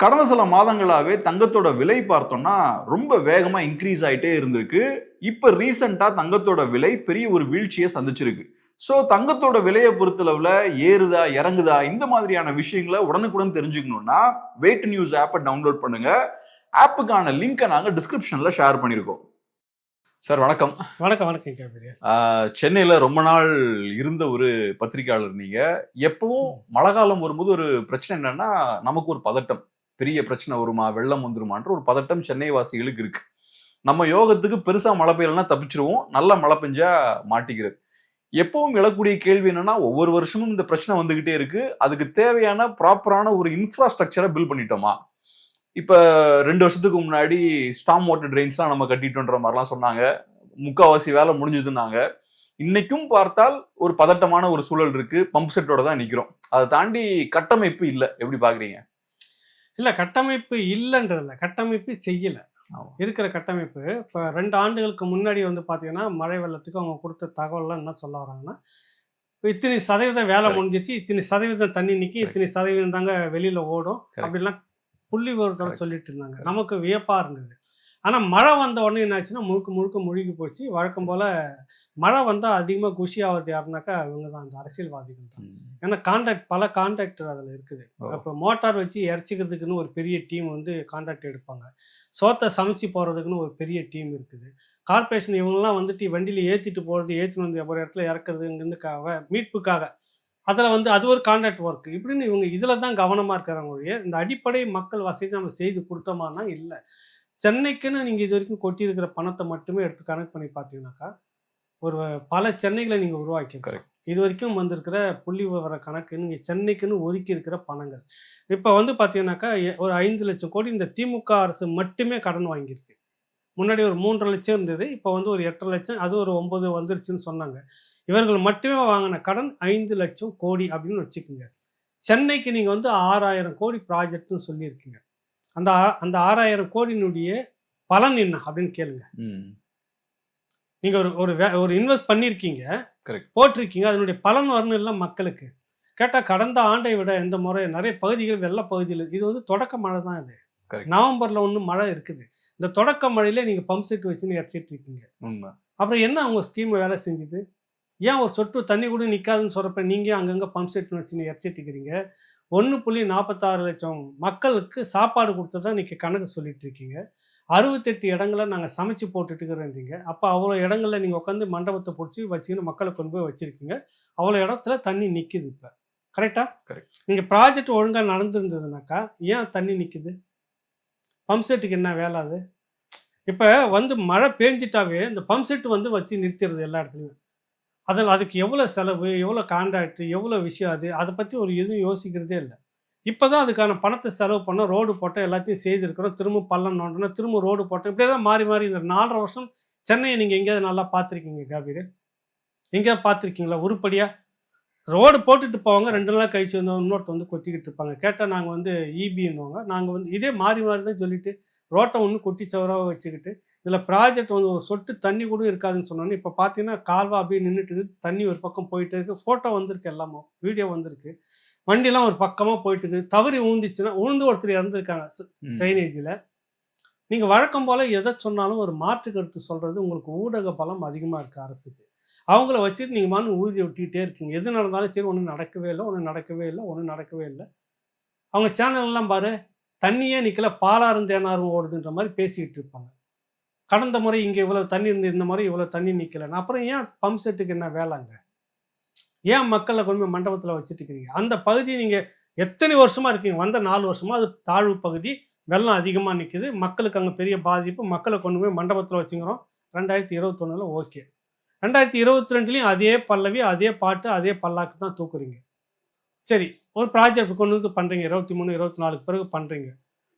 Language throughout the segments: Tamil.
கடந்த சில மாதங்களாவே தங்கத்தோட விலை பார்த்தோம்னா ரொம்ப வேகமா இன்க்ரீஸ் ஆயிட்டே இருந்திருக்கு. இப்ப ரீசெண்டா தங்கத்தோட விலை பெரிய ஒரு வீழ்ச்சியை சந்திச்சிருக்கு. சோ தங்கத்தோட விலையை பொறுத்தளவுல ஏறுதா இறங்குதா இந்த மாதிரியான விஷயங்களை உடனுக்குடன் தெரிஞ்சுக்கணும்னா வெயிட் நியூஸ் ஆப்பை டவுன்லோட் பண்ணுங்க. ஆப்புக்கான லிங்கை நாங்க டிஸ்கிரிப்ஷன்ல ஷேர் பண்ணிருக்கோம். சார் வணக்கம். வணக்கம். வணக்கம் கேபிரியா. சென்னையில ரொம்ப நாள் இருந்த ஒரு பத்திரிகையாளர் நீங்க. எப்பவும் மழை காலம் வரும்போது ஒரு பிரச்சனை என்னன்னா, நமக்கு ஒரு பதட்டம், பெரிய பிரச்சனை வருமா, வெள்ளம் வந்துருமான்ற ஒரு பதட்டம் சென்னை வாசிகளுக்கு இருக்கு. நம்ம யோகத்துக்கு பெருசா மழை பெய்யலன்னா தப்பிச்சிருவோம், நல்ல மழை பெஞ்சா மாட்டிக்கிறது. எப்பவும் எழக்கூடிய கேள்வி என்னன்னா, ஒவ்வொரு வருஷமும் இந்த பிரச்சனை வந்துகிட்டே இருக்கு. அதுக்கு தேவையான ப்ராப்பரான ஒரு இன்ஃப்ராஸ்ட்ரக்சரை பில்ட் பண்ணிட்டோமா? இப்ப 2 வருஷத்துக்கு முன்னாடி ஸ்டாம் வாட்டர் ட்ரெயின்ஸ்லாம் நம்ம கட்டிட்டோன்ற மாதிரிலாம் சொன்னாங்க. முக்காவாசி வேலை முடிஞ்சதுன்னாங்க. இன்னைக்கும் பார்த்தால் ஒரு பதட்டமான ஒரு சூழல் இருக்கு. பம்ப் செட்டோட தான் நிக்கிறோம். அதை தாண்டி கட்டமைப்பு இல்லை. எப்படி பாக்குறீங்க? இல்ல, கட்டமைப்பு இல்லைன்றதில்ல, கட்டமைப்பு செய்யல. இருக்கிற கட்டமைப்பு இப்போ 2 ஆண்டுகளுக்கு முன்னாடி பாத்தீங்கன்னா மழை வெள்ளத்துக்கு அவங்க கொடுத்த தகவல்லாம் என்ன சொல்ல வராங்கன்னா, இத்தனை சதவீதம் வேலை முடிஞ்சிச்சு, இத்தனை சதவீதம் தண்ணி நிற்கி, இத்தனை சதவீதம் தாங்க வெளியில ஓடும் அப்படிலாம் புள்ளி விவரத்தோட சொல்லிட்டு இருந்தாங்க. நமக்கு வியப்பா இருந்தது. ஆனா மழை வந்த உடனே என்னாச்சுன்னா முழுக்க முழுகி போச்சு. வழக்கம் போல மழை வந்தா அதிகமா குஷி ஆகிறது யாருனாக்கா இவங்க தான், அந்த அரசியல்வாதிகள் தான். ஏன்னா பல கான்ட்ராக்டர் அதில் இருக்குது. இப்போ மோட்டார் வச்சு இறச்சிக்கிறதுக்குன்னு ஒரு பெரிய டீம் கான்ட்ராக்ட் எடுப்பாங்க. சோத்தை சமைச்சு போகிறதுக்குன்னு ஒரு பெரிய டீம் இருக்குது. கார்பரேஷன் இவங்கெல்லாம் வண்டியில் ஏற்றிட்டு போகிறது, ஏற்றின்னு வந்து ஒரு இடத்துல இறக்குறது, இங்கேருந்து மீட்புக்காக அதில் அது ஒரு கான்ட்ராக்ட் ஒர்க். இப்படின்னு இவங்க இதில் தான் கவனமாக இருக்கிறவங்களுடைய இந்த அடிப்படை மக்கள் வசதி நம்ம செய்து கொடுத்தோமானா இல்லை. சென்னைக்குன்னு நீங்கள் இது வரைக்கும் கொட்டியிருக்கிற பணத்தை மட்டுமே எடுத்து கனெக்ட் பண்ணி பார்த்தீங்கன்னாக்கா ஒரு பல சென்னைகளை நீங்கள் உருவாக்கியிருக்கிறேன். இது வரைக்கும் வந்திருக்கிற புள்ளி விவர கணக்கு நீங்கள் சென்னைக்குன்னு ஒதுக்கி இருக்கிற பணங்கள் இப்போ பார்த்தீங்கன்னாக்கா ஒரு 5 லட்சம் கோடி இந்த திமுக அரசு மட்டுமே கடன் வாங்கியிருக்கு. முன்னாடி ஒரு 3.5 லட்சம் இருந்தது, இப்போ ஒரு 8.5 லட்சம், அது ஒரு 9 வந்துருச்சுன்னு சொன்னாங்க. இவர்கள் மட்டுமே வாங்கின கடன் 5 லட்சம் கோடி அப்படின்னு வச்சுக்கோங்க. சென்னைக்கு நீங்கள் 6,000 கோடி ப்ராஜெக்ட்னு சொல்லியிருக்கீங்க. அந்த 6,000 கோடியினுடைய பலன் என்ன அப்படின்னு கேளுங்க. நீங்கள் ஒரு இன்வெஸ்ட் பண்ணியிருக்கீங்க, போட்டிருக்கீங்க, அதனுடைய பலன் வரணும் இல்லை மக்களுக்கு. கேட்டால் கடந்த ஆண்டை விட இந்த முறை நிறைய பகுதிகள் வெள்ள பகுதியில் இது தொடக்க மழை தான். இது நவம்பரில் மழை இருக்குது. இந்த தொடக்க மழையில நீங்கள் பம்ப் செட் வச்சுன்னு இறச்சிட்டு இருக்கீங்க. அப்புறம் என்ன அவங்க ஸ்கீம் வேலை செஞ்சுது? ஏன் ஒரு சொட்டு தண்ணி கூட நிற்காதுன்னு சொல்கிறப்ப நீங்கள் அங்கங்கே பம்ப் செட்னு வச்சுன்னு இறச்சிட்டுக்கிறீங்க. 1.46 லட்சம் மக்களுக்கு சாப்பாடு கொடுத்ததா இன்றைக்கி கணக்கு சொல்லிட்டு இருக்கீங்க. 68 இடங்களை நாங்கள் சமைச்சு போட்டுட்டுக்கிறேன்றீங்க. அப்போ அவ்வளோ இடங்களில் நீங்கள் உட்காந்து மண்டபத்தை பிடிச்சி வச்சுக்கின்னு மக்களை கொண்டு போய் வச்சுருக்கீங்க. அவ்வளோ இடத்துல தண்ணி நிற்கிது. இப்போ கரெக்டாக நீங்கள் ப்ராஜெக்ட் ஒழுங்காக நடந்துருந்ததுனாக்கா ஏன் தண்ணி நிற்குது? பம்ப் செட்டுக்கு என்ன வேலை அது? இப்போ மழை பேஞ்சிட்டாவே இந்த பம்ப் செட்டு வச்சு நிறுத்திடுறது எல்லா இடத்துலையும். அதுக்கு எவ்வளோ செலவு, எவ்வளோ கான்ட்ராக்ட், எவ்வளோ விஷயம், அதை பற்றி ஒரு எதுவும் யோசிக்கிறதே இல்லை. இப்போ தான் அதுக்கான பணத்தை செலவு பண்ணோம், ரோடு போட்டோம், எல்லாத்தையும் செய்திருக்கிறோம், திரும்ப பள்ளம் நோண்டணும், திரும்ப ரோடு போட்டோம். இப்படியே தான் மாறி இந்த 4.5 வருஷம் சென்னையை நீங்கள் எங்கேயாவது நல்லா பார்த்துருக்கீங்க காபீர்? எங்கேயாவது பார்த்துருக்கீங்களா உருப்படியாக? ரோடு போட்டுட்டு போவாங்க, 2 நாள் கழிச்சு இன்னொருத்த கொத்திக்கிட்டு இருப்பாங்க. கேட்டால் நாங்கள் ஈபின்னுவாங்க. நாங்கள் இதே மாறி தான் சொல்லிட்டு ரோட்டை கொட்டி சவராக வச்சுக்கிட்டு இதில் ப்ராஜெக்ட் ஒரு சொட்டு தண்ணி கூட இருக்காதுன்னு சொன்னோன்னே இப்போ பார்த்தீங்கன்னா கால்வா அப்படியே நின்றுட்டு தண்ணி ஒரு பக்கம் போயிட்டு இருக்குது. ஃபோட்டோ வந்திருக்கு, எல்லாமோ வீடியோ வந்திருக்கு. வண்டியெல்லாம் ஒரு பக்கமாக போயிட்டு இருக்குது. தவறி உழுந்து ஒருத்தர் இறந்துருக்காங்க ட்ரைனேஜில். நீங்கள் வழக்கம் போல் எதை சொன்னாலும் ஒரு மாற்று கருத்து சொல்கிறது உங்களுக்கு ஊடக பலம் அதிகமாக இருக்குது அரசுக்கு. அவங்கள வச்சுட்டு நீங்கள் ஊதி விட்டுக்கிட்டே இருக்கீங்க. எது நடந்தாலும் சரி, ஒன்றும் நடக்கவே இல்லை. அவங்க சேனல்லாம் பாரு, தண்ணியே நிற்கல, பாலாரும் தேனாரும் ஓடுதுன்ற மாதிரி பேசிக்கிட்டு இருப்பாங்க. கடந்த முறை இங்கே இவ்வளோ தண்ணி இருந்து, இந்த முறை இவ்வளோ தண்ணி நிற்கலைன்னு. அப்புறம் ஏன் பம்ப் செட்டுக்கு என்ன வேலைங்க? ஏன் மக்களை கொண்டு மண்டபத்தில் வச்சுட்டு இருக்கிறீங்க? அந்த பகுதியை நீங்கள் எத்தனை வருஷமாக இருக்கீங்க? 4 வருஷமாக அது தாழ்வு பகுதி, வெள்ளம் அதிகமாக நிற்குது, மக்களுக்கு அங்கே பெரிய பாதிப்பு. மக்களை கொண்டு போய் மண்டபத்தில் வச்சுக்கிறோம். 2021 ஓகே, 2022 அதே பல்லவி, அதே பாட்டு, அதே பல்லாக்கு தான் தூக்குறீங்க. சரி, ஒரு ப்ராஜெக்ட் கொண்டு பண்ணுறீங்க, 23, 24 பிறகு பண்ணுறீங்க.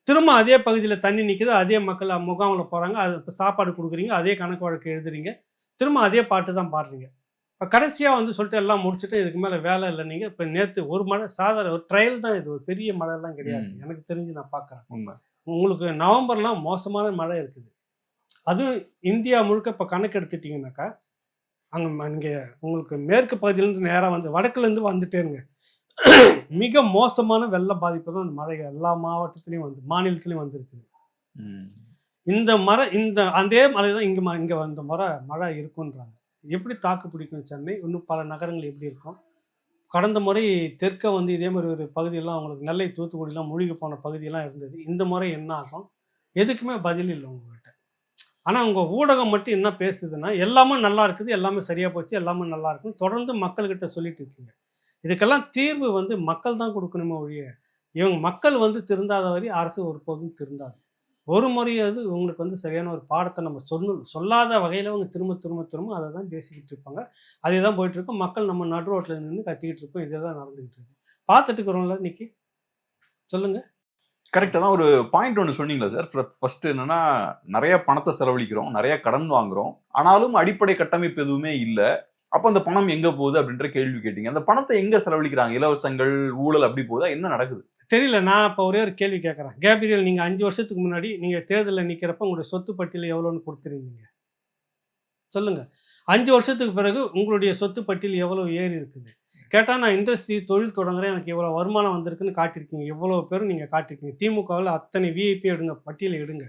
திரும்ப அதே பகுதியில் தண்ணி நிற்குது, அதே மக்கள் முகாமில் போகிறாங்க, அது சாப்பாடு கொடுக்குறீங்க, அதே கணக்கு வழக்கு எழுதுறீங்க, திரும்ப அதே பாட்டு தான் பாடுறீங்க. இப்போ கடைசியாக சொல்லிட்டு எல்லாம் முடிச்சுட்டு இதுக்கு மேலே வேலை இல்லை. நீங்கள் இப்போ நேற்று ஒரு மழை, சாதாரண ஒரு ட்ரையல் தான் இது, ஒரு பெரிய மழைலாம் கிடையாது எனக்கு தெரிஞ்சு. நான் பார்க்குறேன் உங்களுக்கு நவம்பர்லாம் மோசமான மழை இருக்குது. அதுவும் இந்தியா முழுக்க இப்போ கணக்கு எடுத்துட்டிங்கனாக்கா அங்கே உங்களுக்கு மேற்கு பகுதியிலேருந்து நேராக வடக்குலேருந்து வந்துட்டேருங்க. மிக மோசமான வெள்ள பாதிப்பு தான் அந்த மழை எல்லா மாவட்டத்திலையும் மாநிலத்திலையும் வந்திருக்குது. இந்த அதே மழை தான் இங்கே வந்த மழை இருக்குன்றாங்க. எப்படி தாக்கு பிடிக்கும் சென்னை, இன்னும் பல நகரங்கள் எப்படி இருக்கும்? கடந்த முறை தெற்க இதே மாதிரி ஒரு பகுதியெல்லாம் அவங்களுக்கு நெல்லை, தூத்துக்குடிலாம் மூழ்கி போன பகுதியெல்லாம் இருந்தது. இந்த முறை என்ன ஆகும்? எதுக்குமே பதில் இல்லை உங்ககிட்ட. ஆனால் உங்கள் ஊடகம் மட்டும் என்ன பேசுதுன்னா, எல்லாமே நல்லா இருக்குது, எல்லாமே சரியாக போச்சு, எல்லாமே நல்லா இருக்குன்னு தொடர்ந்து மக்கள்கிட்ட சொல்லிட்டு இருக்கீங்க. இதுக்கெல்லாம் தீர்வு மக்கள் தான் கொடுக்கணுமே ஒழிய, இவங்க மக்கள் திருந்தாத வரை அரசு ஒருபோதும் திருந்தாது. ஒரு முறையாவது உங்களுக்கு சரியான ஒரு பாடத்தை நம்ம சொல்லாத வகையில் அவங்க திரும்ப திரும்ப திரும்ப அதை தான் பேசிக்கிட்டு இருப்பாங்க. அதே தான் போயிட்டுருக்கோம். மக்கள் நம்ம நடு ரோட்டில் நின்று கத்திக்கிட்டு இருப்போம். இதே தான் நடந்துக்கிட்டு இருக்கு. பார்த்துட்டு இருக்கிறோம்ல இன்னைக்கு. சொல்லுங்கள். கரெக்டாக தான் ஒரு பாயிண்ட் ஒன்று சொன்னீங்களா சார்? ஃபர்ஸ்ட் என்னன்னா, நிறைய பணத்தை செலவழிக்கிறோம், நிறைய கடன் வாங்குறோம், ஆனாலும் அடிப்படை கட்டமைப்பு எதுவுமே இல்லை. அப்போ அந்த பணம் எங்கே போகுது அப்படின்ற கேள்வி கேட்டீங்க. அந்த பணத்தை எங்கே செலவழிக்கிறாங்க? இலவசங்கள், ஊழல் அப்படி போகுதா? என்ன நடக்குது தெரியல. நான் இப்போ ஒரே ஒரு கேள்வி கேட்குறேன். கேப்ரியல், நீங்கள் 5 வருஷத்துக்கு முன்னாடி நீங்கள் தேர்தலில் நிற்கிறப்ப உங்களுடைய சொத்து பட்டியல் எவ்வளோன்னு கொடுத்துருந்தீங்க? சொல்லுங்கள். 5 வருஷத்துக்கு பிறகு உங்களுடைய சொத்து பட்டியல் எவ்வளோ ஏறி இருக்குது? கேட்டால் நான் இண்டஸ்ட்ரி தொழில் தொடங்குறேன், எனக்கு எவ்வளோ வருமானம் வந்திருக்குன்னு காட்டியிருக்கீங்க. எவ்வளோ பேரும் நீங்கள் காட்டியிருக்கீங்க. திமுகவில் அத்தனை விஐபி எடுங்க, பட்டியலை எடுங்க.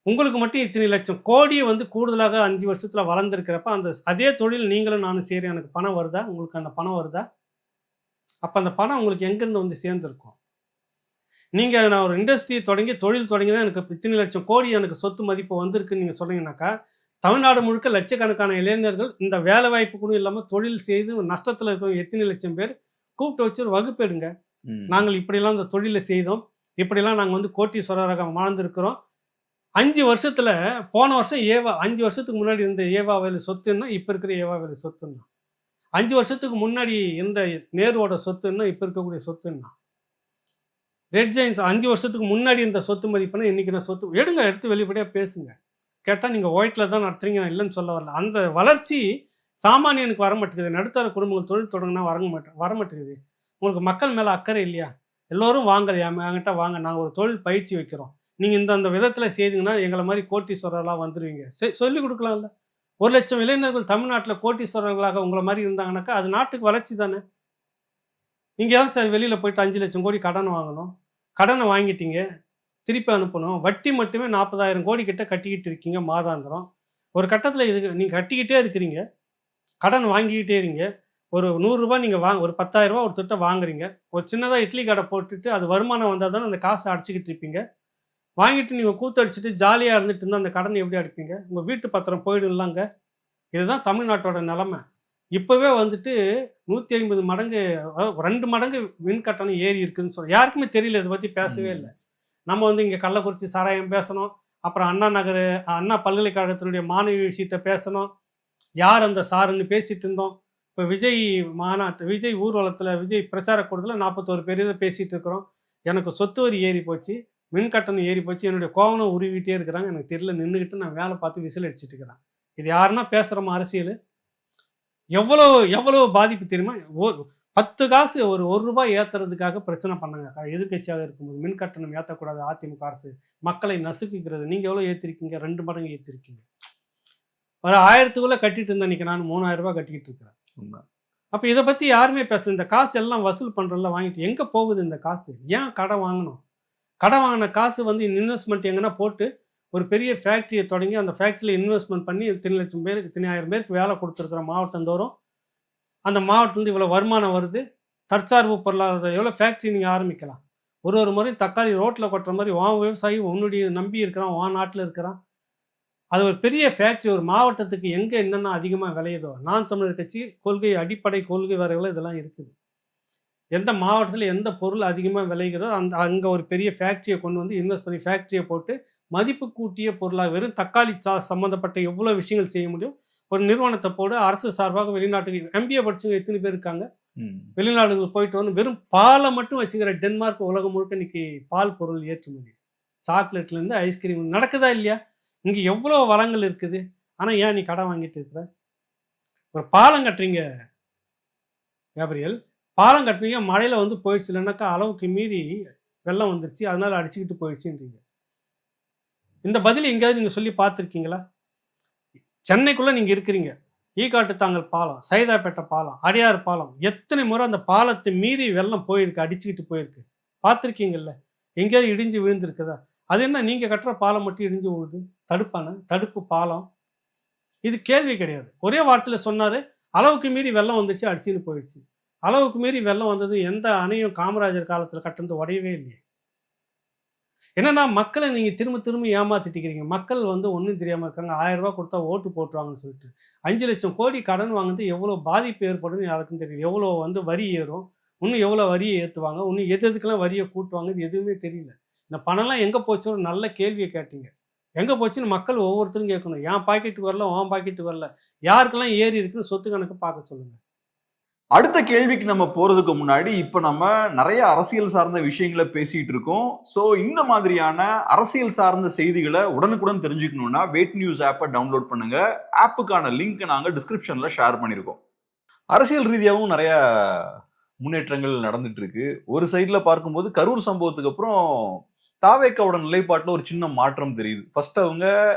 உங்களுக்கு மட்டும் இத்தனை லட்சம் கோடியை கூடுதலாக 5 வருஷத்தில் வளர்ந்துருக்கிறப்ப அதே தொழில் நீங்களும் நானும் சரி, எனக்கு பணம் வருதா? உங்களுக்கு அந்த பணம் வருதா? அப்போ அந்த பணம் உங்களுக்கு எங்கேருந்து சேர்ந்துருக்கும்? நீங்கள் நான் ஒரு இண்டஸ்ட்ரி தொடங்கி தொழில் தொடங்கி தான் எனக்கு இத்தனை லட்சம் கோடி எனக்கு சொத்து மதிப்பு வந்திருக்குன்னு நீங்கள் சொன்னீங்கன்னாக்கா, தமிழ்நாடு முழுக்க லட்சக்கணக்கான இளைஞர்கள் இந்த வேலை வாய்ப்பு கூட இல்லாமல் தொழில் செய்து நஷ்டத்தில் இருக்கிற எத்தனை லட்சம் பேர் கூப்பிட்டு வச்சு ஒரு வகுப்பு எடுங்க. நாங்கள் இப்படிலாம் இந்த தொழிலை செய்தோம், இப்படிலாம் நாங்கள் கோட்டீஸ்வரராக வாழ்ந்துருக்கிறோம். 5 வருஷத்தில், போன வருஷம் 5 வருஷத்துக்கு முன்னாடி இருந்த ஏவாவேலு சொத்துன்னா இப்போ இருக்கிற ஏவாவேலு சொத்துன்னா, 5 வருஷத்துக்கு முன்னாடி இருந்த நேருவோட சொத்துன்னா இப்போ இருக்கக்கூடிய சொத்துன்னா, ரெட் ஜெயின்ஸ் 5 வருஷத்துக்கு முன்னாடி இருந்த சொத்து மதிப்புன்னா இன்றைக்கி நான் சொத்து எடுங்க, எடுத்து வெளிப்படையாக பேசுங்க. கேட்டால் நீங்கள் ஒயிட்டில் தான் நடத்துறீங்க, நான் இல்லைன்னு சொல்ல வரல. அந்த வளர்ச்சி சாமானியனுக்கு வர மாட்டேங்குது. நடுத்தர குடும்பங்கள் தொழில் தொடங்கினா வர மாட்டேங்குது. உங்களுக்கு மக்கள் மேலே அக்கறை இல்லையா? எல்லோரும் வாங்கலையா? என்கிட்ட வாங்க, நாங்கள் ஒரு தொழில் பயிற்சி வைக்கிறோம், நீங்கள் இந்த விதத்தில் செய்தீங்கன்னா எங்களை மாதிரி கோட்டீஸ்வரர்களாக வந்துடுவீங்க. சொல்லிக் கொடுக்கலாம்ல. 1 லட்சம் இளைஞர்கள் தமிழ்நாட்டில் கோட்டீஸ்வரர்களாக உங்களை மாதிரி இருந்தாங்கனாக்கா அது நாட்டுக்கு வளர்ச்சி தானே. நீங்கள் தான் சார் வெளியில் போயிட்டு 5 லட்சம் கோடி கடன் வாங்கணும், கடனை வாங்கிட்டீங்க, திருப்பி அனுப்பணும், வட்டி மட்டுமே 40,000 கோடி கிட்ட கட்டிக்கிட்டு இருக்கீங்க மாதாந்திரம். ஒரு கட்டத்தில் இதுக்கு நீங்கள் கட்டிக்கிட்டே இருக்கிறீங்க, கடன் வாங்கிக்கிட்டே இருங்க. ஒரு 100 ரூபாய் நீங்கள் ஒரு 10,000 ரூபா ஒரு திட்டம் வாங்குறீங்க. ஒரு சின்னதாக இட்லி கடை போட்டுட்டு அது வருமானம் வந்தால் தானே அந்த காசை அடிச்சுக்கிட்டு இருப்பீங்க. வாங்கிட்டு நீங்கள் கூத்தடிச்சிட்டு ஜாலியாக இருந்துட்டு இருந்தால் அந்த கடனை எப்படி அடிப்பீங்க? உங்கள் வீட்டு பத்திரம் போயிடும்லாங்க. இதுதான் தமிழ்நாட்டோட நிலமை. இப்போவே 150 மடங்கு, 2 மடங்கு மின் கட்டணம் ஏறி இருக்குதுன்னு சொல்ல யாருக்குமே தெரியல. இதை பற்றி பேசவே இல்லை. நம்ம இங்கே கள்ளக்குறிச்சி சாராயம் பேசணும், அப்புறம் அண்ணா பல்கலைக்கழகத்தினுடைய மாணவி விஷயத்தை பேசணும், யார் அந்த சாருன்னு பேசிகிட்டு இருந்தோம். இப்போ விஜய் ஊர்வலத்தில், விஜய் பிரச்சார கூட்டத்தில் 41 பேர் இதை பேசிகிட்டு இருக்கிறோம். எனக்கு சொத்து வரி ஏறி போச்சு, மின் கட்டணம் ஏறி போச்சு, என்னுடைய கோவனம் உருவிட்டே இருக்கிறாங்க, எனக்கு தெரியல, நின்றுக்கிட்டு நான் வேலை பார்த்து விசில் அடிச்சுட்டு இருக்கிறேன். இது யாருன்னா பேசுகிறோமா? அரசியல் எவ்வளோ பாதிப்பு தெரியுமா? 10 காசு ஒரு ரூபாய் ஏற்றுறதுக்காக பிரச்சனை பண்ணாங்க எதிர்கட்சியாக இருக்கும்போது. மின் கட்டணம் ஏற்றக்கூடாது, அதிமுக அரசு மக்களை நசுக்குகிறது. நீங்கள் எவ்வளோ ஏற்றிருக்கீங்க? 2 மடங்கு ஏற்றிருக்கீங்க. ஒரு 1000க்குள்ளே கட்டிட்டு இருந்தேன், இன்றைக்கி நான் 3000 ரூபாய் கட்டிக்கிட்டு இருக்கிறேன். அப்போ இதை பற்றி யாருமே பேசல. இந்த காசு எல்லாம் வசூல் பண்ணுறதுல வாங்கிட்டு எங்கே போகுது இந்த காசு? ஏன் கடன் வாங்கணும்? கடன் வாங்கின காசு இன்வெஸ்ட்மெண்ட் எங்கன்னா போட்டு ஒரு பெரிய ஃபேக்ட்ரியை தொடங்கி அந்த ஃபேக்ட்ரியில் இன்வெஸ்ட்மெண்ட் பண்ணி 3 லட்சம் பேருக்கு 3,000 பேருக்கு வேலை கொடுத்துருக்குற மாவட்டந்தோறும் அந்த மாவட்டத்துலேருந்து இவ்வளோ வருமானம் வருது. தற்சார்பு பொருளாதாரம் எவ்வளோ ஃபேக்ட்ரி நீங்கள் ஆரம்பிக்கலாம். ஒரு முறையும் தக்காளி ரோட்டில் கொட்டுற மாதிரி உன் விவசாயி உன்னுடைய நம்பி இருக்கிறான், உன் நாட்டில் இருக்கிறான். அது ஒரு பெரிய ஃபேக்ட்ரி. ஒரு மாவட்டத்துக்கு எங்கே என்னென்ன அதிகமாக விளையுதோ, நான் தமிழர் கட்சி கொள்கை, அடிப்படை கொள்கை வரைகளை இதெல்லாம் இருக்குது. எந்த மாவட்டத்தில் எந்த பொருள் அதிகமாக விளைகிறதோ அங்கே ஒரு பெரிய ஃபேக்ட்ரியை கொண்டு இன்வெஸ்ட் பண்ணி ஃபேக்ட்ரியை போட்டு மதிப்பு கூட்டிய பொருளாக வெறும் தக்காளி சாஸ் சம்மந்தப்பட்ட எவ்வளோ விஷயங்கள் செய்ய முடியும். ஒரு நிறுவனத்தை போடு, அரசு சார்பாக வெளிநாட்டுக்கு MBA படிச்சவங்க எத்தனை பேர் இருக்காங்க. வெளிநாடுகள் போயிட்டு வெறும் பாலை மட்டும் வச்சுக்கிற டென்மார்க் உலகம் முழுக்க இன்னைக்கு பால் பொருள் ஏற்றுமதி, சாக்லேட்லேருந்து ஐஸ்கிரீம் நடக்குதா இல்லையா? இங்கே எவ்வளோ வளங்கள் இருக்குது. ஆனால் ஏன் நீ கடன் வாங்கிட்டு இருக்கிற? ஒரு பாலம் கட்டுறீங்க கேப்ரியல், பாலம் கட்டுறீங்க, மழையில் போயிடுச்சு, இல்லைன்னாக்கா அளவுக்கு மீறி வெள்ளம் வந்துருச்சு, அதனால அடிச்சுக்கிட்டு போயிடுச்சுன்றீங்க. இந்த பதில் எங்கேயாவது நீங்கள் சொல்லி பார்த்துருக்கீங்களா? சென்னைக்குள்ளே நீங்கள் இருக்கிறீங்க, ஈகாட்டுத்தாங்கல் பாலம், சைதாப்பேட்டை பாலம், அடையாறு பாலம், எத்தனை முறை அந்த பாலத்தை மீறி வெள்ளம் போயிருக்கு, அடிச்சுக்கிட்டு போயிருக்கு. பார்த்துருக்கீங்கல்ல? எங்கேயாவது இடிஞ்சு விழுந்திருக்குதா? அது என்ன நீங்கள் கட்டுற பாலம் மட்டும் இடிஞ்சு விழுது? தடுப்பு பாலம், இது கேள்வி கிடையாது. ஒரே வார்த்தையில் சொன்னார், அளவுக்கு மீறி வெள்ளம் வந்துச்சு, அடிச்சுன்னு போயிடுச்சு. அளவுக்கு மீறி வெள்ளம் வந்தது எந்த அணையும் காமராஜர் காலத்தில் கட்டுறது உடையவே இல்லையே. என்னன்னா மக்களை நீங்கள் திரும்ப ஏமாத்திட்டிக்கிறீங்க. மக்கள் ஒன்றும் தெரியாமல் இருக்காங்க. 1000 ரூபா கொடுத்தா ஓட்டு போட்டுருவாங்கன்னு சொல்லிட்டு 5 லட்சம் கோடி கடன் வாங்குறது எவ்வளோ பாதிப்பு ஏற்படுன்னு யாருக்கும் தெரியல. எவ்வளோ வரி ஏறும், இன்னும் எவ்வளோ வரியை ஏற்றுவாங்க, இன்னும் எதுக்கெல்லாம் வரியை கூட்டுவாங்க, இது எதுவுமே தெரியல. இந்த பணம்லாம் எங்கே போச்சு? ஒரு நல்ல கேள்வியை கேட்டீங்க. எங்கே போச்சுன்னு மக்கள் ஒவ்வொருத்தரும் கேட்கணும். என் பாக்கெட்டுக்கு வரல, உன் பாக்கெட்டுக்கு வரல, யாருக்கெல்லாம் ஏறி இருக்குன்னு சொத்து கணக்கு பார்க்க சொல்லுங்கள். அடுத்த கேள்விக்கு நம்ம போறதுக்கு முன்னாடி இப்ப நம்ம நிறைய அரசியல் சார்ந்த விஷயங்களை பேசிட்டு இருக்கோம். ஸோ இந்த மாதிரியான அரசியல் சார்ந்த செய்திகளை உடனுக்குடன் தெரிஞ்சுக்கணும்னா வெயிட் நியூஸ் ஆப்பை டவுன்லோட் பண்ணுங்க. ஆப்புக்கான லிங்க் நாங்கள் டிஸ்கிரிப்ஷன்ல ஷேர் பண்ணியிருக்கோம். அரசியல் ரீதியாகவும் நிறைய முன்னேற்றங்கள் நடந்துட்டு இருக்கு. ஒரு சைட்ல பார்க்கும்போது கரூர் சம்பவத்துக்கு அப்புறம் தாவேக்காவோட நிலைப்பாட்டில் ஒரு சின்ன மாற்றம் தெரியுது. ஃபர்ஸ்ட் அவங்க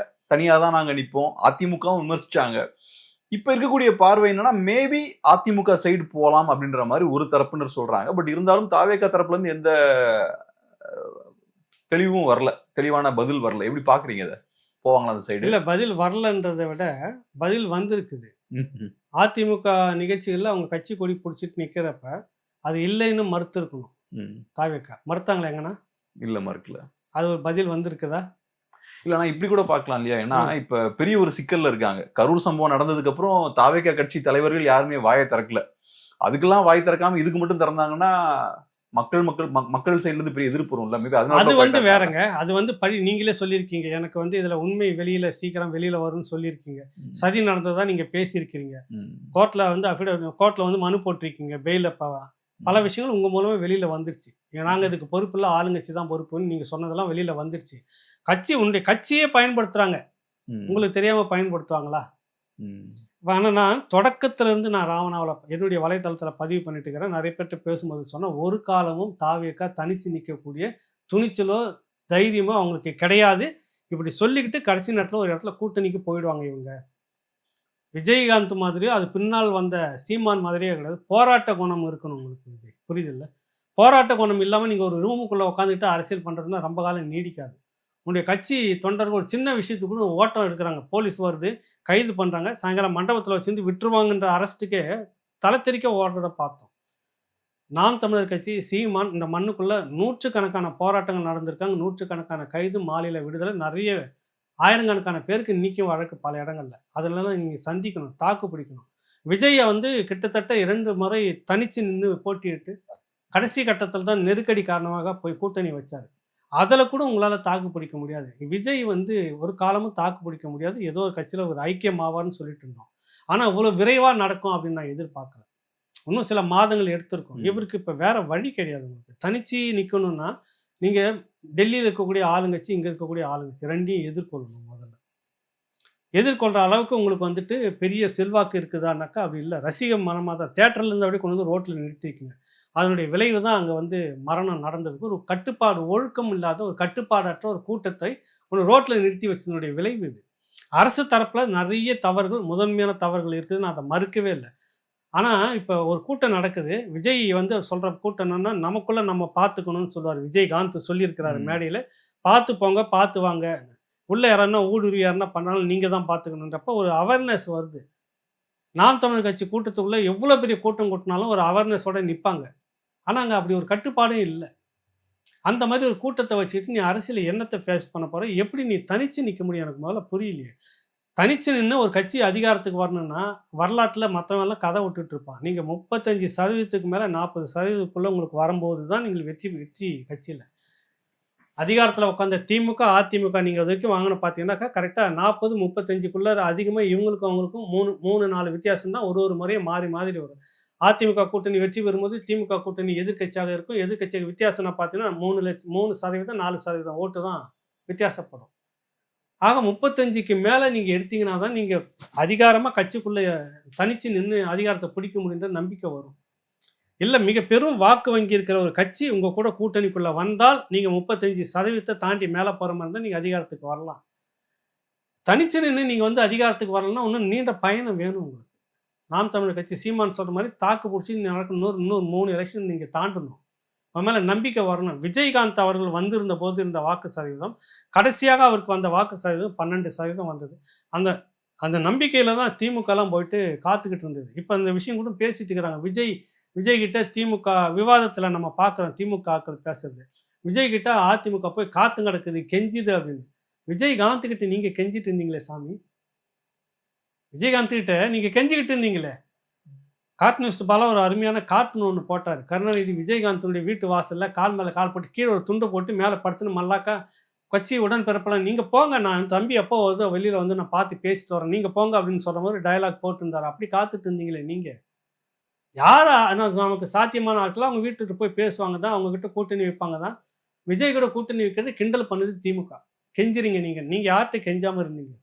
தனியாக தான் நாங்கள் நிற்போம், அதிமுகவும் விமர்சிச்சாங்க. இப்ப இருக்கக்கூடிய பார்வை என்னன்னா மேபி அதிமுக சைடு போகலாம் அப்படின்ற மாதிரி ஒரு தரப்பினர் சொல்றாங்க. பட் இருந்தாலும் தாவேகா தரப்புல இருந்து எந்த தெளிவும் வரல, தெளிவான பதில் வரல. எப்படி பாக்குறீங்க இதை? போவாங்களா அந்த சைடு? இல்ல, பதில் வரலன்றதை விட பதில் வந்திருக்குது. அதிமுக நிகழ்ச்சிகள்ல அவங்க கட்சி கொடி பிடிச்சிட்டு நிக்கிறப்ப அது இல்லைன்னு மறுத்து இருக்கணும். தாவேகா மறுத்தாங்களா? எங்கன்னா இல்ல, மறுக்கல. அது ஒரு பதில் வந்திருக்குதா? இல்லைன்னா இப்படி கூட பார்க்கலாம் இல்லையா? ஏன்னா இப்ப பெரிய ஒரு சிக்கல்ல இருக்காங்க. கரூர் சம்பவம் நடந்ததுக்கு அப்புறம் தாவேகா கட்சி தலைவர்கள் யாருமே வாயை திறக்கல. அதுக்கெல்லாம் வாய் திறக்காம இதுக்கு மட்டும் திறந்தாங்கன்னா மக்கள் சைட்ல இருந்து பெரிய எதிர்ப்பு வரும்ல. மேபி அது வேறங்க. அது பழி நீங்களே சொல்லியிருக்கீங்க. எனக்கு இதுல உண்மை சீக்கிரம் வெளியில வரும்னு சொல்லியிருக்கீங்க. சதி நடந்ததா நீங்க பேசியிருக்கீங்க. கோர்ட்ல மனு போட்டிருக்கீங்க, பெயில் அப்பாவா. பல விஷயங்கள் உங்க மூலமா வெளியில வந்துருச்சு. நாங்க இதுக்கு பொறுப்பு இல்லை, ஆளுங்கட்சி தான் பொறுப்புன்னு நீங்க சொன்னதெல்லாம் வெளியில வந்துருச்சு. உன்னுடைய கட்சியே பயன்படுத்துறாங்க, உங்களுக்கு தெரியாம பயன்படுத்துவாங்களா? ஆனால் நான் தொடக்கத்துல இருந்து நான் ராமனாவில் என்னுடைய வலைத்தளத்துல பதிவு பண்ணிட்டு இருக்கிறேன். நிறைய பேர்கிட்ட பேசும்போது சொன்ன, ஒரு காலமும் தாவேக்கா தனிச்சு நிற்கக்கூடிய துணிச்சலோ தைரியமோ அவங்களுக்கு கிடையாது. இப்படி சொல்லிக்கிட்டு கடைசி நேரத்தில் ஒரு இடத்துல கூட்டணிக்கு போயிடுவாங்க இவங்க. விஜயகாந்த் மாதிரியோ அது பின்னால் வந்த சீமான் மாதிரியே கிடையாது. போராட்ட குணம் இருக்கணும் உங்களுக்கு. விஜய் புரியுதில்ல? போராட்ட குணம் இல்லாமல் நீங்கள் ஒரு ரூமுக்குள்ளே உட்காந்துக்கிட்டு அரசியல் பண்ணுறதுன்னா ரொம்ப காலம் நீடிக்காது. உங்களுடைய கட்சி தொண்டர்கள் ஒரு சின்ன விஷயத்துக்கு கூட ஓட்டம் எடுக்கிறாங்க, போலீஸ் வருது, கைது பண்ணுறாங்க, சாயங்காலம் மண்டபத்தில் வச்சுருந்து விட்டுருவாங்கன்ற அரசுக்கே தலைத்தெறிக்க ஓடுறதை பார்த்தோம். நாம் தமிழர் கட்சி, சீமான், இந்த மண்ணுக்குள்ளே நூற்றுக்கணக்கான போராட்டங்கள் நடந்திருக்காங்க, நூற்றுக்கணக்கான கைது, மாநில விடுதலை, நிறைய ஆயிரக்கணக்கான பேருக்கு நீக்கும் வழக்கு பல இடங்கள்ல. அதெல்லாம் நீங்கள் சந்திக்கணும், தாக்கு பிடிக்கணும். விஜயை கிட்டத்தட்ட 2 முறை தனிச்சு நின்று போட்டியிட்டு கடைசி கட்டத்தில் தான் நெருக்கடி காரணமாக போய் கூட்டணி வச்சார். அதில் கூட உங்களால் தாக்கு பிடிக்க முடியாது. விஜய் ஒரு காலமும் தாக்கு பிடிக்க முடியாது. ஏதோ ஒரு கட்சியில் ஒரு ஐக்கியம் ஆவார்னு சொல்லிட்டு இருந்தோம். ஆனால் இவ்வளோ விரைவாக நடக்கும் அப்படின்னு நான் எதிர்பார்க்கல. இன்னும் சில மாதங்கள் எடுத்திருக்கும். இவருக்கு இப்போ வேற வழி கிடையாது. உங்களுக்கு தனிச்சு நிற்கணும்னா நீங்கள் டெல்லியில் இருக்கக்கூடிய ஆளுங்கட்சி, இங்கே இருக்கக்கூடிய ஆளுங்கட்சி ரெண்டையும் எதிர்கொள்ளணும். முதல்ல எதிர்கொள்கிற அளவுக்கு உங்களுக்கு பெரிய செல்வாக்கு இருக்குதானாக்கா அப்படி இல்லை. ரசிக மனமாக தான் தேட்டர்லேருந்து அப்படியே கொண்டு ரோட்டில் நிறுத்திக்குங்க. அதனுடைய விளைவு தான் அங்கே மரணம் நடந்ததுக்கு ஒரு கட்டுப்பாடு, ஒழுக்கம் இல்லாத ஒரு கட்டுப்பாடற்ற ஒரு கூட்டத்தை ரோட்டில் நிறுத்தி வச்சதனுடைய விளைவு இது. அரசு தரப்பில் நிறைய தவறுகள், முதன்மையான தவறுகள் இருக்குதுன்னு அதை மறுக்கவே இல்லை. ஆனால் இப்போ ஒரு கூட்டம் நடக்குது. விஜய் சொல்கிற கூட்டம் என்னன்னா, நமக்குள்ளே நம்ம பார்த்துக்கணும்னு சொல்லுவார். விஜயகாந்த் சொல்லியிருக்கிறாரு மேடையில், பார்த்து போங்க, பார்த்து வாங்க, உள்ளே யாரன்னா ஊடுருவி யாருன்னா பண்ணாலும் நீங்கள் தான் பார்த்துக்கணுன்றப்ப ஒரு அவேர்னஸ் வருது. நாம் தமிழர் கட்சி கூட்டத்துக்குள்ளே எவ்வளோ பெரிய கூட்டம் கூட்டினாலும் ஒரு அவேர்னஸோட நிற்பாங்க. ஆனால் அங்கே அப்படி ஒரு கட்டுப்பாடும் இல்லை. அந்த மாதிரி ஒரு கூட்டத்தை வச்சுக்கிட்டு நீ அரசியல் என்னத்தை ஃபேஸ் பண்ண போகிற? எப்படி நீ தனித்து நிற்க முடியும்? எனக்கு முதல்ல புரியலையே. தனிச்சு நின்று ஒரு கட்சி அதிகாரத்துக்கு வரணும்னா வரலாற்றில் மற்றவங்கெல்லாம் கதை விட்டுட்டு இருப்பான். நீங்கள் 35% மேலே 40% உங்களுக்கு வரும்போது தான் நீங்கள் வெற்றி கட்சியில் அதிகாரத்தில் உட்காந்த திமுக, அதிமுக நீங்கள் அது வரைக்கும் வாங்கின பார்த்தீங்கன்னாக்கா கரெக்டாக 40-35 அதிகமாக இவங்களுக்கும் அவங்களுக்கும் 3-4 வித்தியாசம் தான் ஒரு முறையும் மாறி வரும். அதிமுக கூட்டணி வெற்றி பெறும்போது திமுக கூட்டணி எதிர்கட்சியாக இருக்கும். எதிர்கட்சியாக வித்தியாசம்னா பார்த்தீங்கன்னா 3%, 4% ஓட்டு தான் வித்தியாசப்படும். ஆக 35க்கு மேலே நீங்கள் எடுத்தீங்கன்னா தான் நீங்கள் அதிகாரமாக கட்சிக்குள்ளே தனித்து நின்று அதிகாரத்தை பிடிக்க முடியுன்ற நம்பிக்கை வரும். இல்லை மிக பெரும் வாக்கு வங்கி இருக்கிற ஒரு கட்சி உங்கள் கூட கூட்டணிக்குள்ளே வந்தால் நீங்கள் 35% தாண்டி மேலே போகிற மாதிரி இருந்தால் நீங்கள் அதிகாரத்துக்கு வரலாம். தனிச்சு நின்று நீங்கள் வந்து அதிகாரத்துக்கு வரலன்னா இன்னும் நீண்ட பயணம் வேணும் உங்களுக்கு. நாம் தமிழர் கட்சி சீமான் சொல்கிற மாதிரி தாக்கு பிடிச்சி நடக்கும் இன்னொரு 3 எலெக்ஷன் நீங்கள் தாண்டணும். அவன் மேலே நம்பிக்கை வரணும். விஜயகாந்த் அவர்கள் வந்திருந்த போது இருந்த வாக்கு சதவீதம், கடைசியாக அவருக்கு வந்த வாக்கு சதவீதம் 12% வந்தது. அந்த அந்த நம்பிக்கையில் தான் திமுகலாம் போயிட்டு காத்துக்கிட்டு இருந்தது. இப்போ அந்த விஷயம் கூட பேசிட்டு இருக்கிறாங்க. விஜய் கிட்ட திமுக விவாதத்தில் நம்ம பார்க்குறோம், திமுக ஆட்கள் பேசுறது. விஜய் கிட்ட அதிமுக போய் காத்து கிடக்குது, கெஞ்சுது அப்படின்னு. விஜயகாந்த் கிட்ட நீங்கள் கெஞ்சிட்டு இருந்தீங்களே சாமி, விஜயகாந்த் கிட்ட நீங்கள் கெஞ்சிக்கிட்டு இருந்தீங்களே. கார்ட்டூனிஸ்ட் பாலா ஒரு அருமையான கார்ட்டூன் ஒன்று போட்டார். கருணாநிதி விஜயகாந்தனுடைய வீட்டு வாசலில் கால் மேலே கால் போட்டு கீழே ஒரு துண்டை போட்டு மேலே படுத்துன்னு மல்லாக்கா கட்சி உடன்பிறப்பெல்லாம் நீங்கள் போங்க, நான் தம்பி எப்போ வருதோ வெளியில் வந்து நான் பார்த்து பேசிட்டு வரேன், நீங்கள் போங்க அப்படின்னு சொல்கிற மாதிரி டயலாக் போட்டுருந்தார். அப்படி காத்துட்டு இருந்தீங்களே நீங்கள். யாரா நமக்கு சாத்தியமான ஆட்களாக அவங்க வீட்டுக்கு போய் பேசுவாங்க தான், அவங்கக்கிட்ட கூட்டணி வைப்பாங்க தான். விஜய் கூட கூட்டணி வைக்கிறது கிண்டல் பண்ணுது திமுக. கெஞ்சுறீங்க நீங்கள் யார்கிட்ட கெஞ்சாமல் இருந்தீங்க?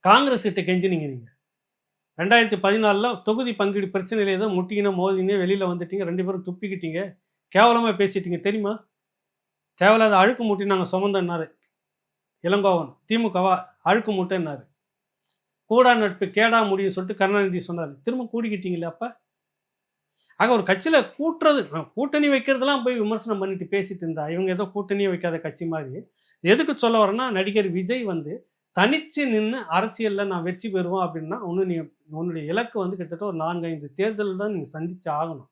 காங்கிரஸ் கிட்ட கெஞ்சினீங்க நீங்கள். 2014 தொகுதி பங்கீடு பிரச்சனையில் ஏதோ முட்டிக்கின மோதிங்க, வெளியில் வந்துட்டீங்க, 2 பேரும் துப்பிக்கிட்டீங்க, கேவலமாக பேசிட்டீங்க தெரியுமா? தேவையில்லாத அழுக்கு மூட்டி நாங்கள் சுமந்தன்னாரு இளங்கோவன். திமுகவா அழுக்கு மூட்டைன்னாரு. கூடா நட்பு கேடா முடியும்னு சொல்லிட்டு கருணாநிதி சொன்னார். திரும்ப கூடிக்கிட்டீங்களே. அப்போ ஆக ஒரு கட்சியில் கூட்டணி வைக்கிறதுலாம் போய் விமர்சனம் பண்ணிட்டு பேசிட்டு இருந்தா இவங்க ஏதோ கூட்டணியே வைக்காத கட்சி மாதிரி. எதுக்கு சொல்ல வரேன்னா, நடிகர் விஜய் வந்து தனிச்சு நின்று அரசியலில் நான் வெற்றி பெறுவோம் அப்படின்னா நீ உன்னுடைய இலக்கு வந்து கிட்டத்தட்ட ஒரு 4-5 தேர்தல் தான் நீங்கள் சந்திச்சு ஆகணும்.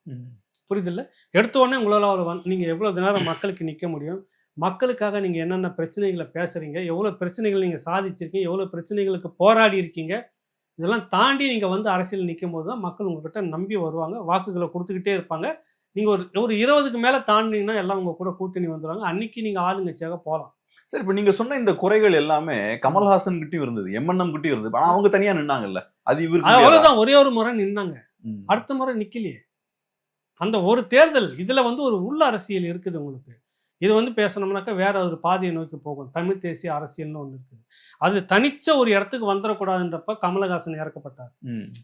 புரியுதில்ல? எடுத்த உடனே உங்களால் நீங்கள் எவ்வளோ நேரம் மக்களுக்கு நிற்க முடியும்? மக்களுக்காக நீங்கள் என்னென்ன பிரச்சனைகளை பேசுகிறீங்க, எவ்வளோ பிரச்சனைகள் நீங்கள் சாதிச்சிருக்கீங்க, எவ்வளோ பிரச்சனைகளுக்கு போராடி இருக்கீங்க, இதெல்லாம் தாண்டி நீங்கள் வந்து அரசியல் நிற்கும் போது தான் மக்கள் உங்கள்கிட்ட நம்பி வருவாங்க, வாக்குகளை கொடுத்துக்கிட்டே இருப்பாங்க. நீங்கள் ஒரு 20க்கு மேலே தாண்டினீங்கன்னா எல்லாம் உங்கள் கூட கூட்டணி வந்துடுவாங்க. அன்னைக்கு நீங்கள் ஆளுங்கட்சியாக போகலாம். சரி, இப்போ நீங்க சொன்ன இந்த குறைகள் எல்லாமே கமல்ஹாசன் கிட்டயும் இருந்தது, எம்என்எம் கிட்டயும் இருந்தது. ஆனா அவங்க தனியா நின்னாங்கல்ல, அது இவருக்கு அவ்வளவுதான். ஒரே ஒரு முறை நின்னாங்க, அடுத்த முறை நிக்கலையே. அந்த ஒரு தேர்தல் இதுல வந்து ஒரு உள்ள அரசியல் இருக்குது உங்களுக்கு. இது வந்து பேசணும்னாக்கா வேற ஒரு பாதையை நோக்கி போகும். தமிழ் தேசிய அரசியல்னு ஒன்று இருக்குது. அது தனிச்ச ஒரு இடத்துக்கு வந்துடக்கூடாதுன்றப்ப கமலஹாசன் இறக்கப்பட்டார்.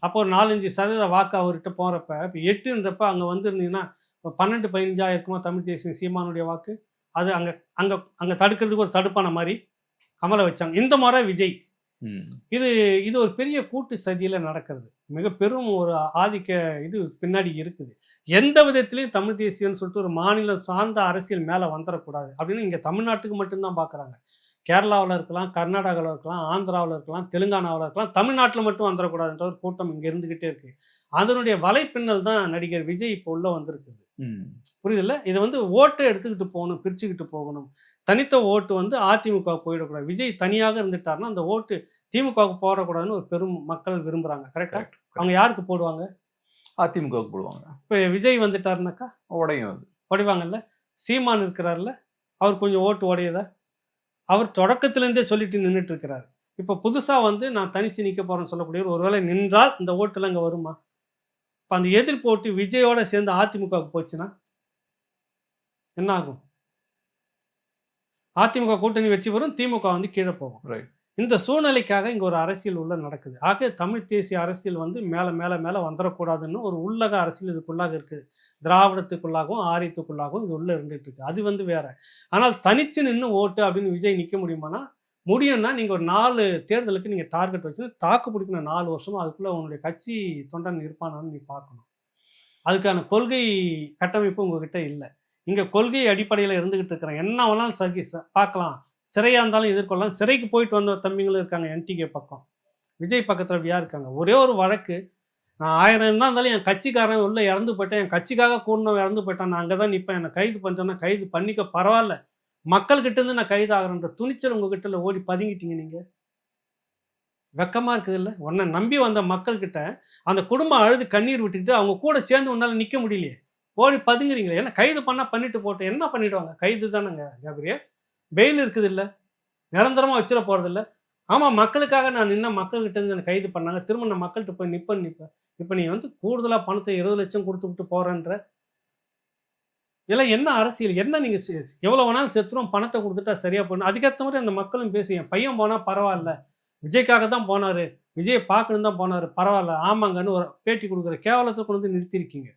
அப்போ ஒரு 4-5% வாக்கு அவர்கிட்ட போறப்ப, இப்போ 8 இருந்தப்ப அங்க வந்துருந்தீங்கன்னா 12-15 இருக்குமா தமிழ் தேசிய சீமானுடைய வாக்கு. அது அங்கே அங்கே அங்கே தடுக்கிறதுக்கு ஒரு தடுப்பான மாதிரி கமலை வச்சாங்க. இந்த முறை விஜய் இது ஒரு பெரிய கூட்டு சதியில் நடக்கிறது. மிக பெரும் ஒரு ஆதிக்க இது பின்னாடி இருக்குது. எந்த விதத்திலையும் தமிழ் தேசியம்னு சொல்லிட்டு ஒரு மாநிலம் சார்ந்த அரசியல் மேலே வந்துடக்கூடாது அப்படின்னு இங்கே தமிழ்நாட்டுக்கு மட்டும்தான் பார்க்குறாங்க. கேரளாவில் இருக்கலாம், கர்நாடகாவில் இருக்கலாம், ஆந்திராவில் இருக்கலாம், தெலுங்கானாவில் இருக்கலாம், தமிழ்நாட்டில் மட்டும் வந்துடக்கூடாதுன்ற ஒரு கூட்டம் இங்கே இருந்துக்கிட்டே இருக்குது. அதனுடைய வலைப்பின்னல் தான் நடிகர் விஜய் இப்போ உள்ள வந்திருக்குது. புரியுதில்ல? இதை வந்து ஓட்டை எடுத்துக்கிட்டு போகணும், பிரிச்சுக்கிட்டு போகணும். தனித்த ஓட்டு வந்து அதிமுக போயிடக்கூடாது. விஜய் தனியாக இருந்துட்டாருன்னா அந்த ஓட்டு திமுகவுக்கு போடக்கூடாதுன்னு ஒரு பெரும் மக்கள் விரும்புகிறாங்க. கரெக்டாக? அவங்க யாருக்கு போடுவாங்க? அதிமுகவுக்கு போடுவாங்க. இப்போ விஜய் வந்துட்டாருனாக்கா உடைவாங்கல்ல. சீமான் இருக்கிறார்ல, அவர் கொஞ்சம் ஓட்டு உடையதா? அவர் தொடக்கத்திலேருந்தே சொல்லிட்டு நின்றுட்டு இருக்கிறார். இப்போ புதுசாக வந்து நான் தனிச்சு நிற்க போகிறேன்னு சொல்லக்கூடிய ஒருவேளை நின்றால் இந்த ஓட்டுலாம் இங்கே வருமா? இப்போ அந்த எதிர்ப்பு ஓட்டு விஜயோட சேர்ந்து அதிமுகவுக்கு போச்சுன்னா என்ன ஆகும்? அதிமுக கூட்டணி வெற்றி பெறும், திமுக வந்து கீழே போகும். இந்த சூழ்நிலைக்காக இங்கே ஒரு அரசியல் உள்ள நடக்குது. ஆக தமிழ் தேசிய அரசியல் வந்து மேலே மேலே மேலே வந்துடக்கூடாதுன்னு ஒரு உள்ளக அரசியல் இதுக்குள்ளாக இருக்குது. திராவிடத்துக்குள்ளாகவும் ஆரியத்துக்குள்ளாகவும் இது உள்ளே இருந்துகிட்டு இருக்கு. அது வந்து வேற. ஆனால் தனிச்சு நின்று ஓட்டு அப்படின்னு விஜய் நிற்க முடியுமானா? முடியும்னா நீங்கள் ஒரு 4 தேர்தலுக்கு நீங்கள் டார்கெட் வச்சு தாக்கு பிடிக்கணும். 4 வருஷமும் அதுக்குள்ளே உங்களுடைய கட்சி தொண்டன் இருப்பானான்னு நீ பார்க்கணும். அதுக்கான கொள்கை கட்டமைப்பு உங்ககிட்ட இல்லை. இங்கே கொள்கை அடிப்படையில் இருந்துகிட்டு இருக்கிறேன். என்ன வேணாலும் பார்க்கலாம், சிறையாக இருந்தாலும் எதிர்கொள்ளலாம். சிறைக்கு போயிட்டு வந்த தம்பிங்களும் இருக்காங்க. என்டிகே பக்கம், விஜய் பக்கத்தில் யார் இருக்காங்க? ஒரே ஒரு வழக்கு, நான் 1000 இருந்தாலும் என் கட்சிக்காரன் உள்ளே இறந்து போயிட்டேன், என் கட்சிக்காக கூடணும் இறந்து போயிட்டான், நான் அங்கே தான் நிற்பேன், என்னை கைது பண்ணிட்டேன்னா கைது பண்ணிக்க பரவாயில்ல, மக்கள்கிட்டேருந்து நான் கைது ஆகிறேன்ற துணிச்சல் உங்ககிட்ட ஓடி பதுங்கிட்டீங்க. நீங்கள் வெக்கமாக இருக்குது இல்லை? உன்னை நம்பி வந்த மக்கள்கிட்ட அந்த குடும்பம் அழுது கண்ணீர் விட்டுக்கிட்டு அவங்க கூட சேர்ந்து உன்னால் நிற்க முடியலையே, ஓடி பதுங்குறீங்களே. ஏன்னா கைது பண்ணால் பண்ணிட்டு போட்டு என்ன பண்ணிவிடுவாங்க? கைது தானேங்க கேப்ரியல், பெயில் இருக்குது இல்லை, நிரந்தரமாக வச்சிட போகிறதில்ல. ஆமாம், மக்களுக்காக நான் நின்ன மக்கள்கிட்ட என்னை கைது பண்ணாங்க, திரும்ப நான் மக்கள்கிட்ட போய் நிற்பேன். இப்போ நீ வந்து கூடுதலாக பணத்தை 20 லட்சம் கொடுத்து விட்டு போகிறேன்ற இதெல்லாம் என்ன அரசியல்? என்ன நீங்கள் எவ்வளோ வேணாலும் செத்துரும், பணத்தை கொடுத்துட்டா சரியாக போகணும். அதுக்கேற்ற மாதிரி அந்த மக்களும் பேசி, என் பையன் போனால் பரவாயில்ல, விஜய்க்காக தான் போனார், விஜயை பார்க்கணும் தான் போனார், பரவாயில்ல, ஆமாங்கன்னு ஒரு பேட்டி கொடுக்குற கேவலத்தை கொண்டு வந்து நிறுத்திருக்கீங்க.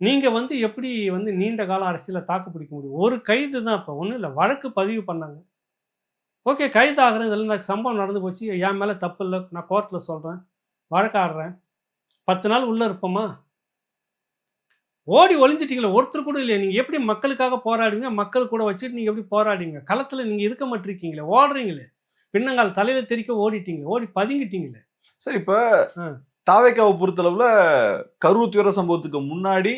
நீங்கள் வந்து எப்படி வந்து நீண்ட கால அரசியலை தாக்கு பிடிக்க முடியும்? ஒரு கைது தான், இப்போ ஒன்றும் இல்லை, வழக்கு பதிவு பண்ணாங்க. ஓகே, கைது ஆகிறேன், இதில் எனக்கு சம்பவம் நடந்து போச்சு, என் மேலே தப்பு இல்லை, நான் கோர்ட்டில் சொல்கிறேன், வழக்காடுறேன், 10 நாள் உள்ளே இருப்போமா? ஓடி ஒளிஞ்சிட்டீங்களே, ஒருத்தர் கூட இல்லையா? நீங்கள் எப்படி மக்களுக்காக போராடுவீங்க? மக்கள் கூட வச்சுட்டு நீங்கள் எப்படி போராடுவீங்க? களத்தில் நீங்கள் இருக்க மாட்டிருக்கீங்களே, ஓடுறீங்களே, பின்னங்கால் தலையில் தெரிக்க ஓடிட்டீங்களே, ஓடி பதுங்கிட்டீங்களே. சரி, இப்போ தாவேக்காவை பொறுத்தளவுல கரூர் துயர சம்பவத்துக்கு முன்னாடி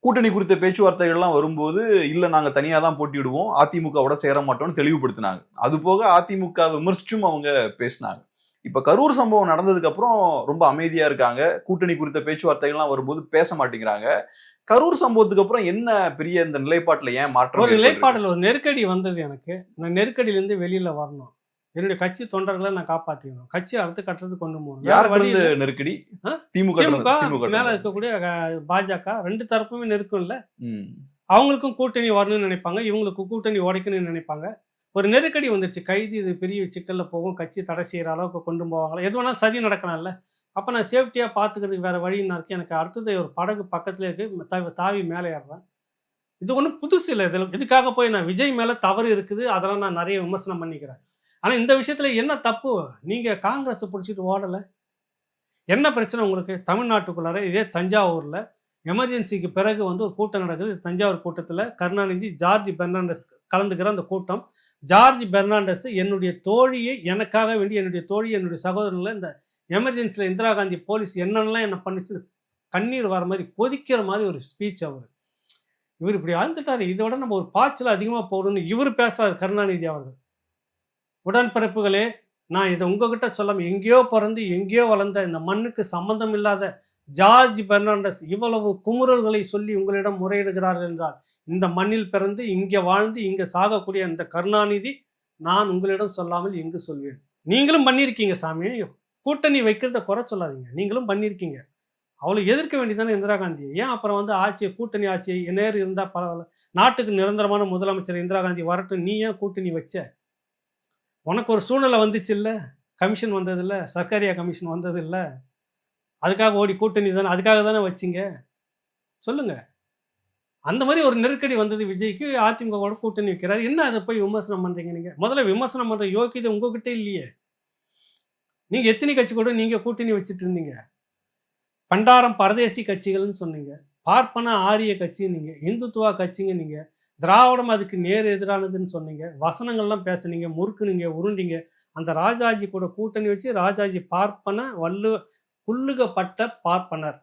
கூட்டணி குறித்த பேச்சுவார்த்தைகள்லாம் வரும்போது இல்ல நாங்க தனியா தான் போட்டியிடுவோம், அதிமுகவோட சேர மாட்டோம்னு தெளிவுபடுத்தினாங்க. அது போக அதிமுக விமர்சிச்சும் அவங்க பேசினாங்க. இப்ப கரூர் சம்பவம் நடந்ததுக்கு அப்புறம் ரொம்ப அமைதியா இருக்காங்க. கூட்டணி குறித்த பேச்சுவார்த்தைகள்லாம் வரும்போது பேச மாட்டேங்கிறாங்க. கரூர் சம்பவத்துக்கு அப்புறம் என்ன பெரிய இந்த நிலைப்பாட்டுல ஏன் மாற்றம்? ஒரு நிலைப்பாட்டில் ஒரு நெருக்கடி வந்தது எனக்கு. நான் நெருக்கடியிலேருந்து வெளியில வரணும், என்னுடைய கட்சி தொண்டர்களை நான் காப்பாற்றிக்கணும், கட்சி அடுத்த கட்டத்துக்கு கொண்டு போகணும். யார் வழியில நெருக்கடி? திமுக மேல இருக்கக்கூடிய பாஜக 2 தரப்புமே நெருக்கம் இல்ல. அவங்களுக்கும் கூட்டணி வரணும்னு நினைப்பாங்க, இவங்களுக்கு கூட்டணி உடைக்கணும்னு நினைப்பாங்க. ஒரு நெருக்கடி வந்துருச்சு, கைது இது பெரிய சிக்கல்ல போகும், கட்சி தடை செய்யற அளவுக்கு கொண்டு போவாங்களா, எது வேணாலும் சதி நடக்கலாம்ல. அப்ப நான் சேஃப்டியா பாத்துக்கிறதுக்கு வேற வழின்னா இருக்கு. எனக்கு அடுத்தது ஒரு படகு பக்கத்துல இருக்கு, தாவி மேலே ஏறுறேன். இது ஒன்றும் புதுசு இல்லை. இதுக்காக போய் நான் விஜய் மேல தவறு இருக்குது, அதெல்லாம் நான் நிறைய விமர்சனம் பண்ணிக்கிறேன். ஆனால் இந்த விஷயத்தில் என்ன தப்பு? நீங்கள் காங்கிரஸை பிடிச்சிட்டு ஓடலை. என்ன பிரச்சனை உங்களுக்கு? தமிழ்நாட்டுக்குள்ளார இதே தஞ்சாவூரில் எமர்ஜென்சிக்கு பிறகு வந்து ஒரு கூட்டம் நடக்குது. தஞ்சாவூர் கூட்டத்தில் கருணாநிதி, ஜார்ஜ் பெர்னாண்டஸ் கலந்துக்கிற அந்த கூட்டம். ஜார்ஜ் பெர்னாண்டஸ் என்னுடைய தோழியை, எனக்காக வேண்டி என்னுடைய தோழி, என்னுடைய சகோதரங்களை இந்த எமர்ஜென்சியில் இந்திரா காந்தி போலீஸ் என்னென்னலாம் என்ன பண்ணிச்சு, கண்ணீர் வர மாதிரி கொதிக்கிற மாதிரி ஒரு ஸ்பீச். இவர் இப்படி அழுந்துட்டார், இதோட நம்ம ஒரு பாய்ச்சல் அதிகமாக போகணும்னு இவர் பேசுறாரு கருணாநிதி அவர்கள். உடன்பிறப்புகளே, நான் இதை உங்ககிட்ட சொல்லாமல் எங்கேயோ பிறந்து எங்கேயோ வளர்ந்த இந்த மண்ணுக்கு சம்பந்தம் இல்லாத ஜார்ஜ் பெர்னாண்டஸ் இவ்வளவு குமுறல்களை சொல்லி உங்களிடம் முறையிடுகிறார்கள் என்றால், இந்த மண்ணில் பிறந்து இங்கே வாழ்ந்து இங்கே சாகக்கூடிய இந்த கருணாநிதி நான் உங்களிடம் சொல்லாமல் எங்கு சொல்வேன்? நீங்களும் பண்ணியிருக்கீங்க சாமி, கூட்டணி வைக்கிறத குறை சொல்லாதீங்க. நீங்களும் பண்ணியிருக்கீங்க. அவளை எதிர்க்க வேண்டியதானே இந்திரா காந்தி. ஏன் அப்புறம் வந்து ஆட்சியை, கூட்டணி ஆட்சி நேரு இருந்தால் பரவாயில்ல, நாட்டுக்கு நிரந்தரமான முதலமைச்சர் இந்திரா காந்தி வரட்டும், நீ ஏன் கூட்டணி வச்ச? உனக்கு ஒரு சூழ்நிலை வந்துச்சு இல்லை, கமிஷன் வந்ததில்லை, சர்க்காரியா கமிஷன் வந்ததில்லை, அதுக்காக ஓடி கூட்டணி தானே, அதுக்காக தானே வச்சிங்க, சொல்லுங்க. அந்த மாதிரி ஒரு நெருக்கடி வந்தது விஜய்க்கு. அதிமுகவோட கூட்டணி வைக்கிறார். என்ன அதை போய் விமர்சனம் பண்ணுறீங்க? நீங்கள் முதல்ல விமர்சனம் பண்ணுற யோக்கியதை உங்ககிட்ட இல்லையே. நீங்கள் எத்தனை கட்சி கூட நீங்கள் கூட்டணி வச்சுட்டு இருந்தீங்க? பண்டாரம் பரதேசி கட்சிகள்னு சொன்னீங்க, பார்ப்பன ஆரிய கட்சி நீங்கள், இந்துத்துவா கட்சிங்க நீங்கள், திராவிடம் அதுக்கு நேர் எதிரானதுன்னு சொன்னீங்க, வசனங்கள்லாம் பேசுனீங்க, முறுக்குனீங்க, உருண்டிங்க. அந்த ராஜாஜி கூட கூட்டணி வச்சு ராஜாஜி பார்ப்பன புல்லுகப்பட்ட பார்ப்பனர்,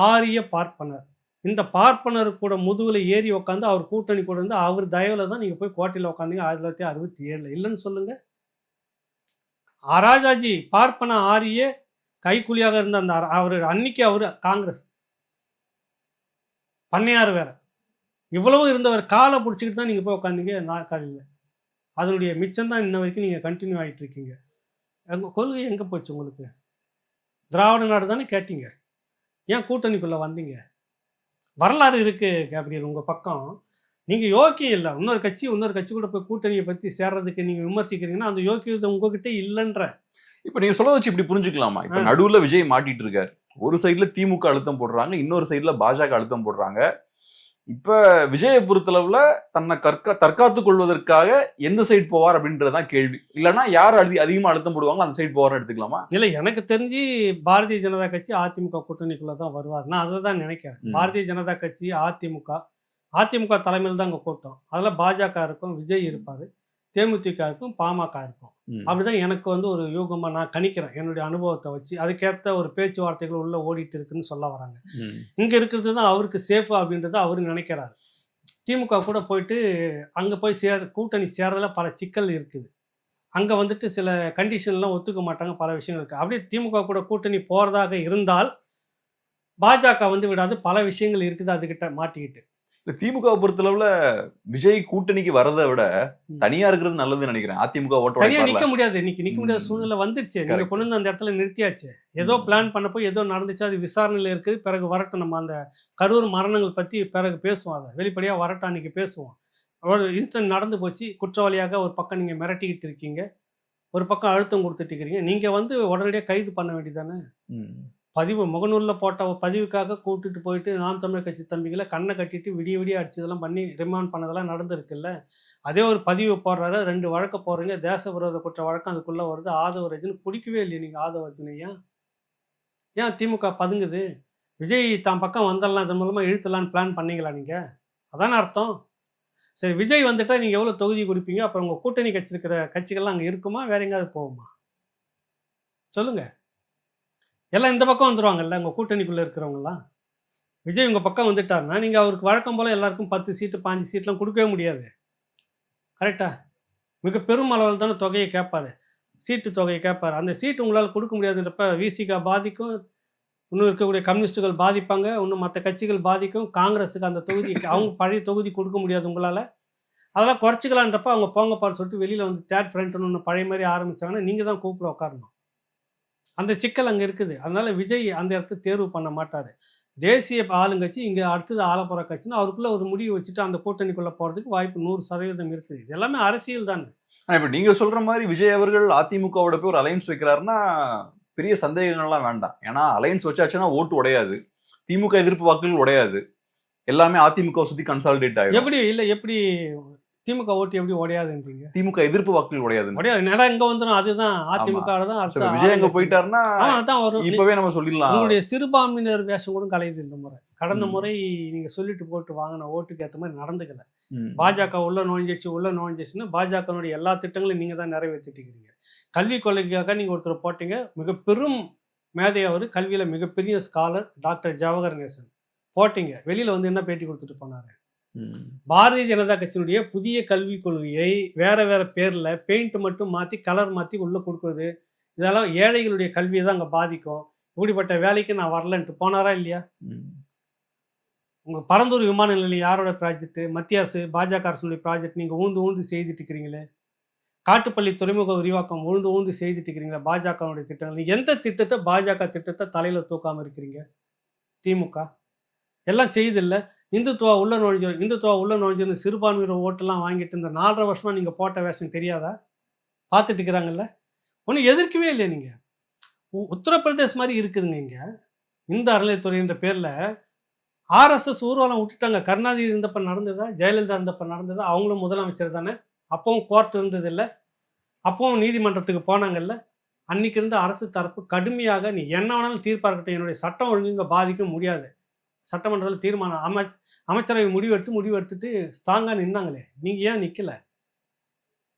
ஆரிய பார்ப்பனர். இந்த பார்ப்பனர் கூட முதுகுல ஏறி உட்காந்து அவர் கூட்டணி கூட இருந்து அவர் தயவுல தான் நீங்கள் போய் கோட்டையில் உட்காந்தீங்க 1967. இல்லைன்னு சொல்லுங்க. ராஜாஜி பார்ப்பன ஆரிய கைக்கூலியாக இருந்த அந்த அவர் அன்னைக்கு அவர் காங்கிரஸ் பண்ணையார் வேற, இவ்வளவு இருந்தவர் காலை பிடிச்சிக்கிட்டு தான் நீங்கள் போய் உட்காந்தீங்க நாற்காலியில். அதனுடைய மிச்சம் தான் இன்ன வரைக்கும் நீங்கள் கண்டினியூ ஆகிட்டு இருக்கீங்க. எங்கள் கொள்கை எங்கே போச்சு உங்களுக்கு? திராவிட நாடு தானே கேட்டீங்க, ஏன் கூட்டணிக்குள்ளே வந்தீங்க? வரலாறு இருக்குது கேப்ரியல் உங்கள் பக்கம். நீங்கள் யோக்கியம் இல்லை. இன்னொரு கட்சி கூட போய் கூட்டணியை பற்றி சேர்றதுக்கு நீங்கள் விமர்சிக்கிறீங்கன்னா அந்த யோக்கியத்தை உங்ககிட்ட இல்லைன்ற. இப்போ நீங்கள் சொல்ல வச்சு இப்படி புரிஞ்சுக்கலாமா? இப்போ நடுவில் விஜய் மாட்டிட்டு இருக்காரு. ஒரு சைடில் திமுக அழுத்தம் போடுறாங்க, இன்னொரு சைடில் பாஜக அழுத்தம் போடுறாங்க. இப்ப விஜயை பொறுத்தளவுல தன்னை தற்காத்துக் கொள்வதற்காக எந்த சைடு போவார் அப்படின்றதான் கேள்வி. இல்லைன்னா யார் அதிகமா அழுத்தம் போடுவாங்களோ அந்த சைடு போவார்னு எடுத்துக்கலாமா? இல்லை, எனக்கு தெரிஞ்சு பாரதிய ஜனதா கட்சி அதிமுக கூட்டணிக்குள்ள தான் வருவார். நான் அதை தான் நினைக்கிறேன். பாரதிய ஜனதா கட்சி அதிமுக தலைமையில் தான் அங்கே கூட்டம். அதில் பாஜக இருக்கும், விஜய் இருப்பார், தேமுதிக இருக்கும், பாமக இருக்கும். அப்படிதான் எனக்கு வந்து ஒரு யூகமாக நான் கணிக்கிறேன் என்னுடைய அனுபவத்தை வச்சு. அதுக்கேற்ற ஒரு பேச்சுவார்த்தைகள் உள்ள ஓடிட்டு இருக்குன்னு சொல்ல வராங்க. இங்கே இருக்கிறது தான் அவருக்கு சேஃபு அப்படின்றத அவரு நினைக்கிறாரு. திமுக கூட போயிட்டு அங்கே போய் கூட்டணி சேர்றதுல பல சிக்கல் இருக்குது. அங்கே வந்துட்டு சில கண்டிஷன்லாம் ஒத்துக்க மாட்டாங்க, பல விஷயங்கள் இருக்குது. அப்படியே திமுக கூட கூட்டணி போகிறதாக இருந்தால் பாஜக வந்து விடாது, பல விஷயங்கள் இருக்குது அதுகிட்ட மாட்டிக்கிட்டு. திமுக பொறுத்தளவுல விஜய் கூட்டணிக்கு வரதை விட தனியா இருக்கிறது நல்லதுன்னு நினைக்கிறேன். அதிமுக தனியா நிக்க முடியாது, இன்னைக்கு நிக்க முடியாத சூழ்நிலை வந்துருச்சு. நீங்க கொண்டு வந்து அந்த இடத்துல நிறுத்தியாச்சு. ஏதோ பிளான் பண்ணப்போ ஏதோ நடந்துச்சு, அது விசாரணையில இருக்குது. பிறகு வரட்டும், நம்ம அந்த கரூர் மரணங்கள் பத்தி பிறகு பேசுவோம். அதை வெளிப்படையா வரட்டும், அன்னைக்கு பேசுவோம். ஒரு இன்ஸ்டன்ட் நடந்து போச்சு. குற்றவாளியாக ஒரு பக்கம் நீங்க மிரட்டிக்கிட்டு இருக்கீங்க, ஒரு பக்கம் அழுத்தம் கொடுத்துட்டு இருக்கிறீங்க. நீங்க வந்து உடனடியாக கைது பண்ண வேண்டியதானே? முகநூலில் போட்ட பதிவுக்காக கூப்பிட்டுட்டு போயிட்டு நாம் தமிழர் கட்சி தம்பிகளை கண்ணை கட்டிட்டு விடிய விடிய அடிச்சதெல்லாம் பண்ணி ரிமாண்ட் பண்ணதெல்லாம் நடந்திருக்குல்ல. அதே ஒரு பதிவு போடுறாரு, 2 வழக்க போடுறீங்க, தேச விரோத குற்ற வழக்கம் அதுக்குள்ளே வருது. ஆதவ அர்ஜுன் பிடிக்கவே இல்லையே நீங்கள் ஆதவ அர்ஜுனை. ஏன் திமுக பதுங்குது? விஜய் தான் பக்கம் வந்துடலாம், இதன் மூலமாக இழுத்துலான்னு பிளான் பண்ணீங்களா நீங்கள்? அதானே அர்த்தம். சரி, விஜய் வந்துட்டால் நீங்கள் எவ்வளோ தொகுதி கொடுப்பீங்க? அப்புறம் உங்கள் கூட்டணி கட்சி இருக்கிற கட்சிகள்லாம் அங்கே இருக்குமா, வேற எங்கேயாவது போகுமா? சொல்லுங்கள். எல்லாம் இந்த பக்கம் வந்துடுவாங்கல்ல உங்கள் கூட்டணிக்குள்ளே இருக்கிறவங்கலாம். விஜய் உங்கள் பக்கம் வந்துட்டாருன்னா நீங்கள் அவருக்கு வழக்கம் போல் எல்லாருக்கும் 10 சீட்டு 5 சீட்லாம் கொடுக்கவே முடியாது. கரெக்டாக? மிக பெரும் அளவில் தானே தொகையை கேட்பார், சீட்டு தொகையை கேட்பார். அந்த சீட்டு உங்களால் கொடுக்க முடியாதுன்றப்ப விசிகா பாதிக்கும், இன்னும் இருக்கக்கூடிய கம்யூனிஸ்ட்டுகள் பாதிப்பாங்க, இன்னும் மற்ற கட்சிகள் பாதிக்கும். காங்கிரஸுக்கு அந்த தொகுதி அவங்க பழைய தொகுதி கொடுக்க முடியாது உங்களால். அதெல்லாம் குறைச்சிக்கலான்றப்ப அவங்க போங்கப்பான்னு சொல்லிட்டு வெளியில் வந்து தேர்ட் ஃப்ரண்ட்னு ஒன்று பழைய மாதிரி ஆரம்பித்தாங்கன்னா நீங்கள் தான் கூப்பிட உட்காரணும். அந்த சிக்கல் அங்கே இருக்குது. அதனால் விஜய் அந்த இடத்த தேர்வு பண்ண மாட்டார். தேசிய ஆளுங்கட்சி இங்கே அடுத்தது ஆலப்புற கட்சின்னு அவருக்குள்ளே ஒரு முடிவு வச்சுட்டு அந்த கூட்டணிக்குள்ளே போகிறதுக்கு வாய்ப்பு 100% இருக்குது. இது எல்லாமே அரசியல் தானே. இப்போ நீங்கள் சொல்கிற மாதிரி விஜய் அவர்கள் அதிமுகவோட போய் ஒரு அலைன்ஸ் வைக்கிறாருன்னா பெரிய சந்தேகங்கள்லாம் வேண்டாம். ஏன்னா அலைன்ஸ் வச்சாச்சுன்னா ஓட்டு உடையாது, திமுக எதிர்ப்பு வாக்குகள் உடையாது, எல்லாமே அதிமுக சுற்றி கன்சாலிடேட் ஆகிடும். எப்படி திமுக ஓட்டு எப்படி உடையாதுன்றீங்க? திமுக எதிர்ப்பு வாக்குகள் உடையாது. நேரம் இங்க வந்துடும். அதுதான் அதிமுக தான். விஜய் அங்க போயிட்டாருன்னா அதான் வரும். இப்பவே நம்ம சொல்லிடலாம். உங்களுடைய சிறுபான்மையினர் வேஷம் கூட கலையுது இந்த முறை. கடந்த முறை நீங்க சொல்லிட்டு போட்டு வாங்கின ஓட்டுக்கு ஏற்ற மாதிரி நடந்துக்கல. பாஜக உள்ள நுழைஞ்சிச்சுன்னு பாஜகனுடைய எல்லா திட்டங்களையும் நீங்க தான் நிறைவேற்றிட்டு இருக்கிறீங்க. கல்வி கொள்கைக்காக நீங்க ஒருத்தர் போட்டீங்க, மிக பெரும் மேதை, அவர் கல்வியில மிகப்பெரிய ஸ்காலர் டாக்டர் ஜவஹர் நேசன் போட்டீங்க. வெளியில வந்து என்ன பேட்டி கொடுத்துட்டு போனாரு? பாரதிய ஜனதா கட்சியினுடைய புதிய கல்விக் கொள்கையை வேற வேற பேர்ல பெயிண்ட் மட்டும் மாற்றி கலர் மாற்றி உள்ள கொடுக்குறது, இதெல்லாம் ஏழைகளுடைய கல்வியை தான் அங்கே பாதிக்கும். இப்படிப்பட்ட வேலைக்கு நான் வரலன்ட்டு போனாரா இல்லையா? உங்கள் பரந்தூர் விமான நிலையம் யாரோட ப்ராஜெக்ட்? மத்திய அரசு பாஜக அரசுடைய ப்ராஜெக்ட். நீங்கள் ஊந்து செய்துட்டு இருக்கிறீங்களே. காட்டுப்பள்ளி துறைமுக விரிவாக்கம் ஊந்து செய்துட்டு இருக்கிறீங்களா பாஜகனுடைய திட்டங்கள். நீங்கள் எந்த திட்டத்தை பாஜக திட்டத்தை தலையில் தூக்காமல் இருக்கிறீங்க? திமுக எல்லாம் செய்தில்லை. இந்துத்துவா உள்ள நுழைஞ்சு சிறுபான்மையினர் ஓட்டெல்லாம் வாங்கிட்டு இந்த 4.5 வருஷமா நீங்கள் போட்ட வேஷம் தெரியாதா? பார்த்துட்டு இருக்கிறாங்கல்ல. ஒன்றும் எதிர்க்கவே இல்லையா நீங்கள்? உத்தரப்பிரதேஷ் மாதிரி இருக்குதுங்க. இங்கே இந்து அறநிலையத்துறைன்ற பேரில் ஆர்எஸ்எஸ் ஊர்வலம் விட்டுட்டாங்க. கருணாநிதி இருந்தப்ப நடந்ததா? ஜெயலலிதா இருந்தப்ப நடந்ததா? அவங்களும் முதலமைச்சர் தானே. அப்பவும் கோர்ட் இருந்ததில்லை, அப்பவும் நீதிமன்றத்துக்கு போனாங்கல்ல. அன்னைக்கு இருந்த அரசு தரப்பு கடுமையாக நீ என்ன வேணாலும் தீர்ப்பாக இருக்கட்டும், என்னுடைய சட்டம் ஒழுங்கு பாதிக்க முடியாது, சட்டமன்றத்தில் தீர்மானம் அமைச்சரவை முடிவெடுத்துட்டு ஸ்ட்ராங்காக நின்னாங்களே. நீங்கள் ஏன் நிற்கல?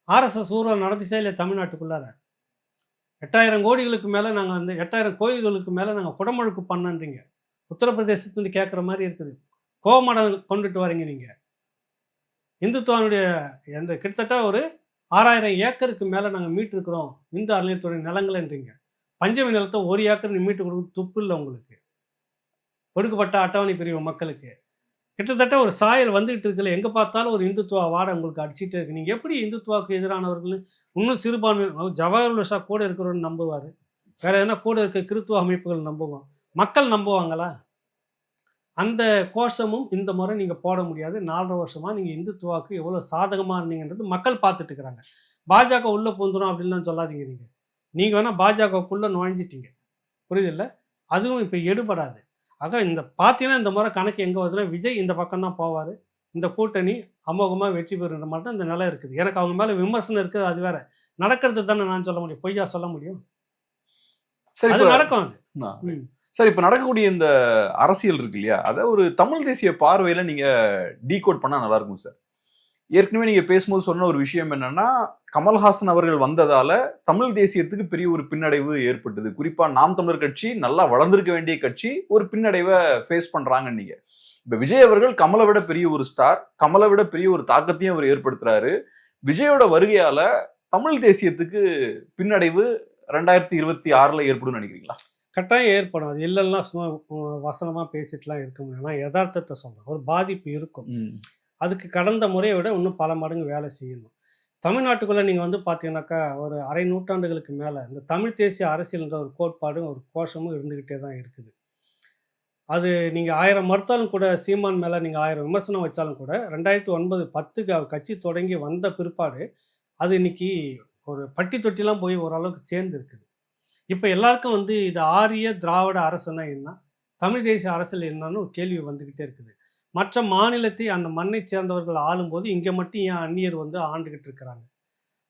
ஆர்எஸ்எஸ் ஊர்வலம் நடந்துச்சா இல்லை தமிழ்நாட்டுக்குள்ளார? 8000 கோடிகளுக்கு மேலே நாங்கள் வந்து 8000 கோயில்களுக்கு மேலே நாங்கள் குடமுழுக்கு பண்ணன்றீங்க. உத்தரப்பிரதேசத்துலேருந்து கேட்குற மாதிரி இருக்குது. கோமடம் கொண்டுட்டு வரீங்க நீங்கள். இந்துத்துவனுடைய எந்த கிட்டத்தட்ட ஒரு 6000 ஏக்கருக்கு மேலே நாங்கள் மீட்டிருக்கிறோம் இந்து அறநிலையத்துறை நிலங்கள்ன்றீங்க. பஞ்சமி நிலத்தை 1 ஏக்கர் மீட்டு கொடுக்க துப்பு இல்லை உங்களுக்கு. ஒடுக்கப்பட்ட அட்டவணை பிரிவு மக்களுக்கு கிட்டத்தட்ட ஒரு சாயல் வந்துகிட்டு இருக்குல்ல. எங்கே பார்த்தாலும் ஒரு இந்துத்துவா வாடை உங்களுக்கு அடிச்சுட்டே இருக்கு. நீங்கள் எப்படி இந்துத்துவாவுக்கு எதிரானவர்கள்? இன்னும் சிறுபான்மை ஜவஹர்லால் ஷா கூட இருக்கிறவன்னு நம்புவார், வேற எதனா கூட இருக்க கிறித்துவ அமைப்புகள் நம்புவோம், மக்கள் நம்புவாங்களா? அந்த கோஷமும் இந்த முறை நீங்கள் போட முடியாது. 4.5 வருஷமாக நீங்கள் இந்துத்துவாவுக்கு எவ்வளோ சாதகமாக இருந்தீங்கன்றது மக்கள் பார்த்துட்டு இருக்கிறாங்க. பாஜக உள்ளே பூந்துடும் அப்படின்லாம் சொல்லாதீங்க. நீங்கள் வேணால் பாஜகவுக்குள்ளே நுழைஞ்சிட்டீங்க, புரியுதில்ல? அதுவும் இப்போ எடுபடாது. ஆக இந்த பார்த்தீங்கன்னா இந்த முறை கணக்கு எங்கே வருதுன்னா விஜய் இந்த பக்கம் தான் போவார், இந்த கூட்டணி அமோகமாக வெற்றி பெறுன்ற மாதிரி தான் இந்த நிலை இருக்குது. எனக்கு அவங்க மேலே விமர்சனம் இருக்குது, அது வேற. நடக்கிறது தானே நான் சொல்ல முடியும், பொய்யா சொல்ல முடியும்? சரி, அது நடக்கும். அது சார், இப்போ நடக்கக்கூடிய இந்த அரசியல் இருக்கு இல்லையா, அதை ஒரு தமிழ் தேசிய பார்வையில் நீங்கள் டீகோட் பண்ணால் நல்லா இருக்கும் சார். ஏற்கனவே நீங்கள் பேசும்போது சொன்ன ஒரு விஷயம் என்னன்னா, கமல்ஹாசன் அவர்கள் வந்ததால தமிழ் தேசியத்துக்கு பெரிய ஒரு பின்னடைவு ஏற்பட்டது. குறிப்பா நாம் தமிழர் கட்சி நல்லா வளர்ந்திருக்க வேண்டிய கட்சி ஒரு பின்னடைவை ஃபேஸ் பண்றாங்க. நீங்க இப்ப விஜய் அவர்கள் கமலை விட பெரிய ஒரு ஸ்டார், கமலை விட பெரிய ஒரு தாக்கத்தையும் அவர் ஏற்படுத்துறாரு. விஜயோட வருகையால தமிழ் தேசியத்துக்கு பின்னடைவு 2026 ஏற்படும் நினைக்கிறீங்களா? கட்டாயம் ஏற்படும். அது இல்லைன்னா சும்மா வசனமா பேசிட்டுலாம் இருக்க முடியும். நான் யதார்த்தத்தை சொல்றேன், ஒரு பாதிப்பு இருக்கும். அதுக்கு கடந்த முறையை விட இன்னும் பல மடங்கு வேலை செய்யணும். தமிழ்நாட்டுக்குள்ளே நீங்கள் வந்து பார்த்தீங்கன்னாக்கா ஒரு அரை நூற்றாண்டுகளுக்கு மேலே இந்த தமிழ் தேசிய அரசியல்ன்ற ஒரு கோட்பாடும் ஒரு கோஷமும் இருந்துக்கிட்டே தான் இருக்குது. அது நீங்கள் 1000 மறுத்தாலும் கூட, சீமான் மேலே நீங்கள் 1000 விமர்சனம் வச்சாலும் கூட 2009-10க்கு அவர் கட்சி தொடங்கி வந்த பிற்பாடு அது இன்னைக்கு ஒரு பட்டி தொட்டிலாம் போய் ஓரளவுக்கு சேர்ந்து இருக்குது. இப்போ எல்லாருக்கும் வந்து இது ஆரிய திராவிட அரசுனா என்ன, தமிழ் தேசிய அரசியல் என்னன்னு ஒரு கேள்வி வந்துக்கிட்டே இருக்குது. மற்ற மாநிலத்தை அந்த மண்ணை சேர்ந்தவர்கள் ஆளும்போது இங்கே மட்டும் ஏன் அந்நியர் வந்து ஆண்டுகிட்டு இருக்கிறாங்க?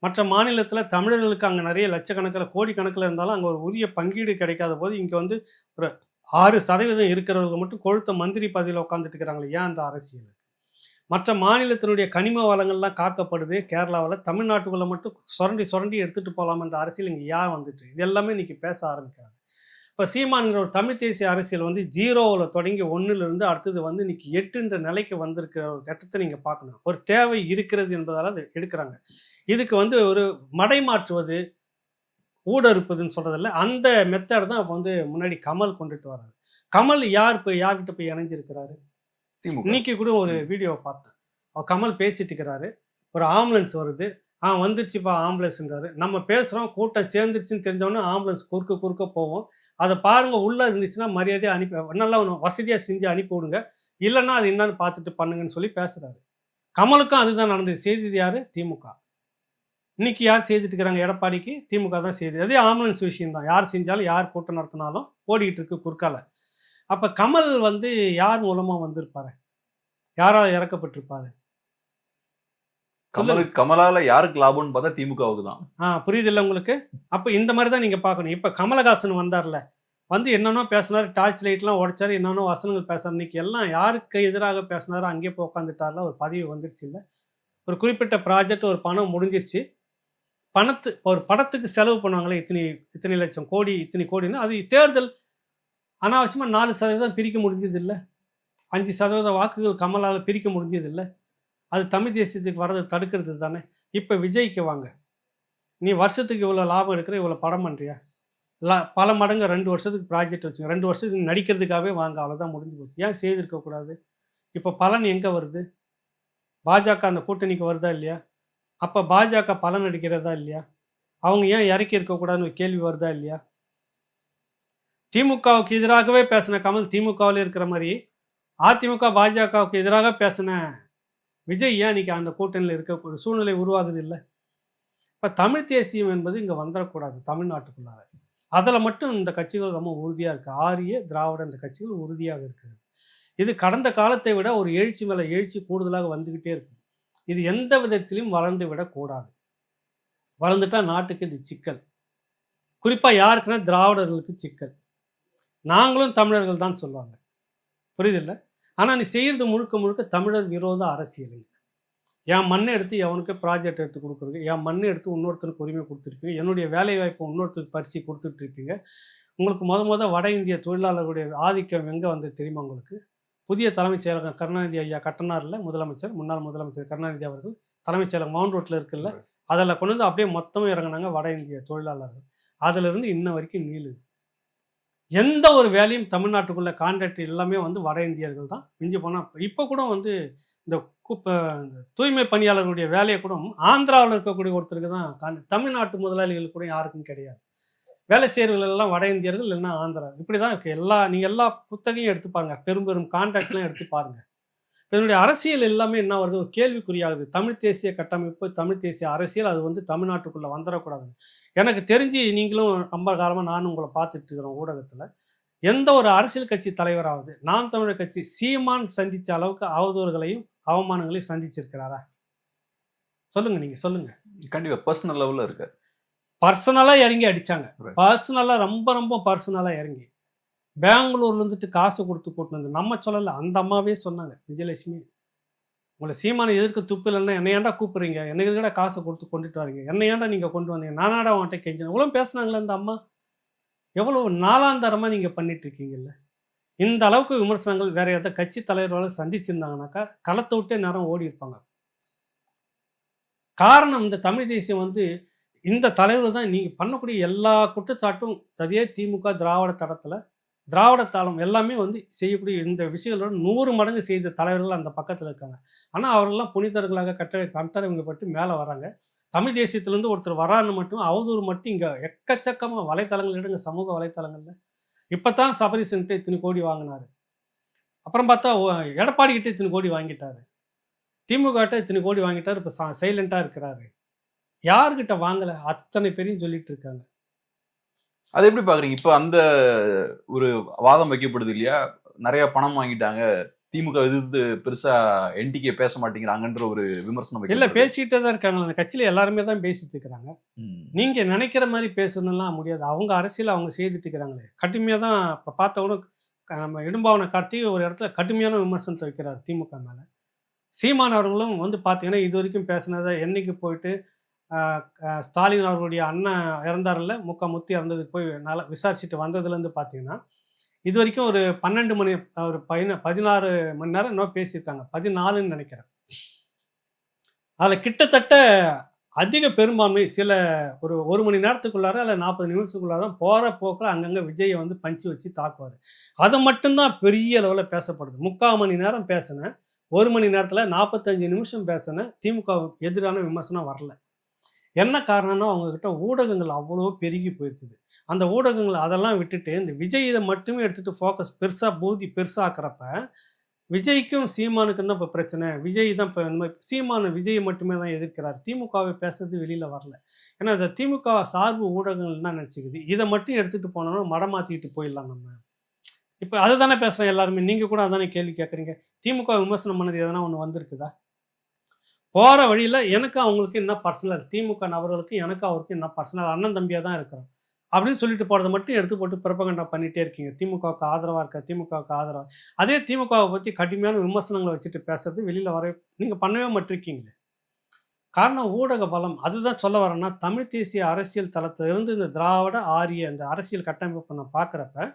மற்ற மாநிலத்தில் தமிழர்களுக்கு அங்கே நிறைய லட்சக்கணக்கில் கோடிக்கணக்கில் இருந்தாலும் அங்கே ஒரு உரிய பங்கீடு கிடைக்காத போது இங்கே வந்து ஒரு 6% இருக்கிறவங்க மட்டும் கொழுத்த மந்திரி பதவியில் உட்காந்துட்டு இருக்கிறாங்களே, ஏன் அந்த அரசியல்? மற்ற மாநிலத்தினுடைய கனிம வளங்கள்லாம் காக்கப்படுது கேரளாவில், தமிழ்நாட்டுக்குள்ளே மட்டும் சுரண்டி சுரண்டி எடுத்துகிட்டு போகலாமன்ற அரசியல் இங்கே ஏன் வந்துட்டு? இது எல்லாமே இன்றைக்கி பேச ஆரம்பிக்கிறாங்க. இப்போ சீமான்கிற ஒரு தமிழ் தேசிய அரசியல் வந்து 0வில் தொடங்கி 1லிருந்து அடுத்தது வந்து இன்றைக்கி 8ன்ற நிலைக்கு வந்திருக்கிற ஒரு கட்டத்தை நீங்கள் பார்க்கணும். ஒரு தேவை இருக்கிறது என்பதால் அதை எடுக்கிறாங்க. இதுக்கு வந்து ஒரு மடைமாற்றுவது, ஊடறுப்பதுன்னு சொல்கிறதில்ல, அந்த மெத்தட் தான் இப்போ வந்து முன்னாடி கமல் கொண்டுட்டு வர்றாரு. கமல் யார்கிட்ட போய் இணைஞ்சிருக்கிறாரு? இன்னைக்கு கூட ஒரு வீடியோவை பார்த்தேன். கமல் பேசிட்டு இருக்கிறாரு, ஒரு ஆம்புலன்ஸ் வருது, வந்துருச்சுப்பா ஆம்புலன்ஸுன்றாரு. நம்ம பேசுகிறோம், கூட்டம் சேர்ந்துருச்சுன்னு தெரிஞ்சவொடனே ஆம்புலன்ஸ் குறுக்க போவோம். அதை பாருங்கள், உள்ளே இருந்துச்சுன்னா மரியாதையாக அனுப்பி நல்லா வசதியாக செஞ்சு அனுப்பி விடுங்க, இல்லைன்னா அது என்னன்னு பார்த்துட்டு பண்ணுங்கன்னு சொல்லி பேசுகிறாரு. கமலுக்கும் அதுதான் நடந்தது. செய்தது யார்? திமுக. இன்னைக்கு யார் செய்துட்டு இருக்கிறாங்க? எடப்பாடிக்கு திமுக தான் செய்யுது. அதே ஆம்புலன்ஸ் விஷயம் தான், யார் செஞ்சாலும் யார் கூட்டம் நடத்தினாலும் ஓடிக்கிட்டு இருக்கு குறுக்கால. அப்போ கமல் வந்து யார் மூலமாக வந்திருப்பாரு? யாரால் இறக்கப்பட்டிருப்பாரு? கமலால யாருக்கு லாபம்னு பார்த்தா திமுகவுக்கு தான். புரியுதில்ல உங்களுக்கு? அப்போ இந்த மாதிரி தான் நீங்கள் பார்க்கணும். இப்போ கமலஹாசன் வந்தார்ல, வந்து என்னென்னோ பேசினார், டார்ச் லைட்லாம் உடைச்சார், என்னென்னோ வசனங்கள் பேசுறாரு. இன்னைக்கு எல்லாம் யாருக்கு எதிராக பேசினாரோ அங்கேயே போய் உட்காந்துட்டார்ல, ஒரு பதவி வந்துருச்சு இல்லை? ஒரு குறிப்பிட்ட ப்ராஜெக்ட், ஒரு பணம் முடிஞ்சிருச்சு. ஒரு படத்துக்கு செலவு பண்ணுவாங்களே, இத்தனை லட்சம் கோடி, இத்தனை கோடின்னு, அது தேர்தல் அனாவசியமாக 4% பிரிக்க முடிஞ்சது இல்லை, 5% வாக்குகள் கமலால் பிரிக்க முடிஞ்சது இல்லை. அது தமிழ் தேசியத்துக்கு வர்றது தடுக்கிறது தானே. இப்போ விஜய்க்கு வாங்க, நீ வருஷத்துக்கு இவ்வளோ லாபம் எடுக்கிற, இவ்வளோ படம் பண்ணுறியா, பல மடங்கு 2 வருஷத்துக்கு ப்ராஜெக்ட் வச்சுங்க, 2 வருஷத்துக்கு நடிக்கிறதுக்காகவே வாங்க, அவ்வளோதான் முடிஞ்சு போச்சு. ஏன் செய்திருக்கக்கூடாது? இப்போ பலன் எங்கே வருது? பாஜக அந்த கூட்டணிக்கு வருதா இல்லையா? அப்போ பாஜக பலன் அடிக்கிறதா இல்லையா? அவங்க ஏன் இறக்கி இருக்கக்கூடாதுன்னு கேள்வி வருதா இல்லையா? திமுகவுக்கு எதிராகவே பேசின கமல் திமுகவில் இருக்கிற மாதிரி, அதிமுக பாஜகவுக்கு எதிராக பேசின விஜய் ஏன் இன்னைக்கு அந்த கூட்டணியில் இருக்கக்கூடிய சூழ்நிலை உருவாகுது இல்லை? இப்போ தமிழ் தேசியம் என்பது இங்கே வந்துடக்கூடாது தமிழ்நாட்டுக்குள்ளார. அதில் மட்டும் இந்த கட்சிகள் ரொம்ப உறுதியாக இருக்குது. ஆரிய திராவிட இந்த கட்சிகள் உறுதியாக இருக்கிறது. இது கடந்த காலத்தை விட ஒரு எழுச்சி மேலே எழுச்சி கூடுதலாக வந்துக்கிட்டே இருக்கு. இது எந்த விதத்திலும் வளர்ந்து விடக்கூடாது. வளர்ந்துட்டால் நாட்டுக்கு இது சிக்கல். குறிப்பாக யாருக்குன்னா திராவிடர்களுக்கு சிக்கல். நாங்களும் தமிழர்கள் தான் சொல்லுவாங்க, புரியுதில்லை? ஆனால் நீ செய்கிறது முழுக்க தமிழர் விரோத அரசியலுங்க. என் மண்ணை எடுத்து எவனுக்கு ப்ராஜெக்ட் எடுத்து கொடுக்குறது, என் மண்ணை எடுத்து இன்னொருத்தருக்கு உரிமை கொடுத்துருப்பீங்க, என்னுடைய வேலை வாய்ப்பை இன்னொருத்தருக்கு பறித்து கொடுத்துட்ருப்பீங்க. உங்களுக்கு முத வட இந்திய தொழிலாளர்களுடைய ஆதிக்கம் எங்கே வந்து தெரியுமா உங்களுக்கு? புதிய தலைமைச் செயலகம் கருணாநிதி ஐயா கட்டணாரில் முதலமைச்சர், முன்னாள் முதலமைச்சர் கருணாநிதி அவர்கள் தலைமைச் செயலகம் மவுண்ட் ரோட்டில் இருக்குல்ல, அதில் கொண்டு வந்து அப்படியே மொத்தமாக இறங்கினாங்க வட இந்திய தொழிலாளர்கள். அதிலிருந்து இன்ன வரைக்கும் நீளுது. எந்த ஒரு வேலையும் தமிழ்நாட்டுக்குள்ள கான்ட்ராக்ட் எல்லாமே வந்து வட இந்தியர்கள் தான். மிஞ்சி போனால் இப்போ கூட வந்து இந்த தூய்மை பணியாளர்களுடைய வேலையை கூட ஆந்திராவில் இருக்கக்கூடிய ஒருத்தருக்கு தான் கான்ட்ராக்ட். தமிழ்நாட்டு முதலாளிகள் கூட யாருக்கும் கிடையாது. வேலை செய்கிறவர்கள் எல்லாம் வட இந்தியர்கள், இல்லைன்னா ஆந்திரா. இப்படி தான் இருக்குது. நீங்கள் எல்லா புத்தகையும் எடுத்து பாருங்கள், பெரும் கான்ட்ராக்ட்லாம் எடுத்து பாருங்கள். இதனுடைய அரசியல் எல்லாமே என்ன வருது, ஒரு கேள்விக்குறியாகுது. தமிழ் தேசிய கட்டமைப்பு, தமிழ் தேசிய அரசியல், அது வந்து தமிழ்நாட்டுக்குள்ளே வந்துடக்கூடாது. எனக்கு தெரிஞ்சு நீங்களும் ரொம்ப காலமாக நானும் உங்களை பார்த்துட்டு இருக்கிறோம் ஊடகத்தில், எந்த ஒரு அரசியல் கட்சி தலைவராவது நாம் தமிழர் கட்சி சீமான் சந்தித்த அளவுக்கு அவதூறுகளையும் அவமானங்களையும் சந்திச்சிருக்கிறாரா? சொல்லுங்கள், நீங்கள் சொல்லுங்கள். கண்டிப்பாக பர்சனல் லெவலில் இருக்கு. பர்சனலாக இறங்கி அடித்தாங்க. பர்சனலாக ரொம்ப பர்சனலாக இறங்கி பெங்களூர்ல இருந்துட்டு காசு கொடுத்து கூட்டு வந்து, நம்ம சொல்லலை, அந்த அம்மாவே சொன்னாங்க, விஜயலட்சுமி, உங்களை சீமானை எதிர்க்க துப்பு இல்லைன்னா என்னை ஏன்டா கூப்பிட்றீங்க, என்னை எதுக்கடா காசை கொடுத்து கொண்டுட்டு வரீங்க, என்னை ஏன்டா நீங்கள் கொண்டு வந்தீங்க, நானாடா அவன்கிட்ட கெஞ்சினேன், இவ்வளோ பேசுனாங்களே அந்த அம்மா. எவ்வளோ நாளாந்தரமாக நீங்கள் பண்ணிட்டு இருக்கீங்கல்ல. இந்த அளவுக்கு விமர்சனங்கள் வேற ஏதாவது கட்சி தலைவர்களால் சந்திச்சிருந்தாங்கனாக்கா களத்தை விட்டே நேரம் ஓடி இருப்பாங்க. காரணம், இந்த தமிழ் தேசியம் வந்து இந்த தலைவர்கள் தான் நீங்கள் பண்ணக்கூடிய எல்லா குற்றச்சாட்டும் அதே திமுக திராவிட தளம் எல்லாமே வந்து செய்யக்கூடிய இந்த விஷயங்களோட 100 மடங்கு செய்த தலைவர்கள் அந்த பக்கத்தில் இருக்காங்க. ஆனால் அவர்கள்லாம் புனிதர்களாக கட்டளைப்பட்டு மேலே வராங்க. தமிழ் தேசியத்திலேருந்து ஒருத்தர் வரான்னு மட்டும் அவதூறு மட்டும் இங்கே எக்கச்சக்கமாக வலைத்தளங்கள் எடுங்க, சமூக வலைத்தளங்களில். இப்போ தான் சபரீசன்கிட்ட இத்தனை கோடி வாங்கினார், அப்புறம் பார்த்தா எடப்பாடி கிட்ட இத்தனை கோடி வாங்கிட்டாரு, திமுகட்ட இத்தனை கோடி வாங்கிட்டார், இப்போ சைலண்ட்டாக இருக்கிறாரு. யார்கிட்ட வாங்கலை? அத்தனை பேரையும் சொல்லிட்டு இருக்காங்க. அது எப்படி பாக்குறீங்க? இப்ப அந்த ஒரு வாதம் வைக்கப்படுது இல்லையா, நிறைய பணம் வாங்கிட்டாங்க, திமுக எதிர்த்து பெருசா என்டிகே பேச மாட்டேங்கிறாங்கன்ற ஒரு விமர்சனம் இல்ல வைக்கப்படுது. பேசிட்டே தான் இருக்காங்க. அந்த கட்சியில எல்லாருமே தான் பேசிட்டு இருக்கிறாங்க. நீங்க நினைக்கிற மாதிரி பேசணும்லாம் முடியாது. அவங்க அரசியல் அவங்க செய்துட்டு இருக்கிறாங்களே. கடுமையா தான் இப்ப பார்த்தவொன்னே நம்ம இடும்பாவன கார்த்திக் ஒரு இடத்துல கடுமையான விமர்சனத்தை வைக்கிறார் திமுக மேல. சீமான் அவர்களும் வந்து பார்த்தீங்கன்னா, இதுவரைக்கும் பேசினத என்னைக்கு போயிட்டு ஸ்டாலின் அவர்களுடைய அண்ணன் இறந்தார்ல, முத்து இறந்ததுக்கு போய் நல்லா விசாரிச்சுட்டு வந்ததுலேருந்து பார்த்தீங்கன்னா, இதுவரைக்கும் ஒரு 12 மணி ஒரு 16 மணி நேரம் என்னவோ பேசியிருக்காங்க. 14ன்னு நினைக்கிறேன். அதில் கிட்டத்தட்ட அதிக பெரும்பான்மை சில ஒரு மணி நேரத்துக்குள்ளார இல்லை 40 நிமிஷத்துக்குள்ளார போகிற போக்கில் அங்கங்கே விஜயை வந்து பஞ்சு வச்சு தாக்குவார். அது மட்டும்தான் பெரிய அளவில் பேசப்படுது. 3/4 மணி நேரம் பேசினேன், 1 மணி நேரத்தில் 45 நிமிஷம் பேசினேன், திமுக எதிரான விமர்சனம் வரல. என்ன காரணம்னா அவங்கக்கிட்ட ஊடகங்கள் அவ்வளோ பெருகி போயிருக்குது. அந்த ஊடகங்கள் அதெல்லாம் விட்டுட்டு இந்த விஜய் இதை மட்டுமே எடுத்துகிட்டு ஃபோக்கஸ் பெருசாக ஆக்குறப்ப விஜய்க்கும் சீமானுக்கும் தான் இப்போ பிரச்சனை. விஜய் தான் இப்போ இந்த மாதிரி சீமான் விஜயை மட்டுமே தான் எதிர்க்கிறார். திமுகவை பேசுறது வெளியில் வரல. ஏன்னா இந்த திமுக சார்பு ஊடகங்கள் என்ன நினச்சிக்குது, இதை மட்டும் எடுத்துகிட்டு போனோம்னா மடமாற்றிக்கிட்டு போயிடலாம் நம்ம. இப்போ அதை தானே பேசுகிறேன் எல்லாருமே. நீங்கள் கூட அதானே கேள்வி கேட்குறீங்க. திமுக விமர்சனம் பண்ணது எதனா ஒன்று வந்திருக்குதா? போகிற வழியில் எனக்கு அவங்களுக்கு என்ன பர்சனல், திமுக நபர்களுக்கு எனக்கு அவருக்கு என்ன பர்சனல், அண்ணன் தம்பியாக தான் இருக்கிறோம் அப்படின்னு சொல்லிட்டு போகிறத மட்டும் எடுத்து போட்டு பிரபகண்டா பண்ணிகிட்டே இருக்கீங்க. திமுகவுக்கு ஆதரவாக இருக்க, திமுகவுக்கு ஆதரவாக. அதே திமுகவை பற்றி கடுமையான விமர்சனங்களை வச்சுட்டு பேசுறது வெளியில் வர நீங்கள் பண்ணவே மாட்டிருக்கீங்களே. காரணம் ஊடக பலம். அதுதான் சொல்ல வரேன்னா, தமிழ் தேசிய அரசியல் தளத்திலிருந்து இந்த திராவிட ஆரிய இந்த அரசியல் கட்டமைப்பை நான் பார்க்குறப்ப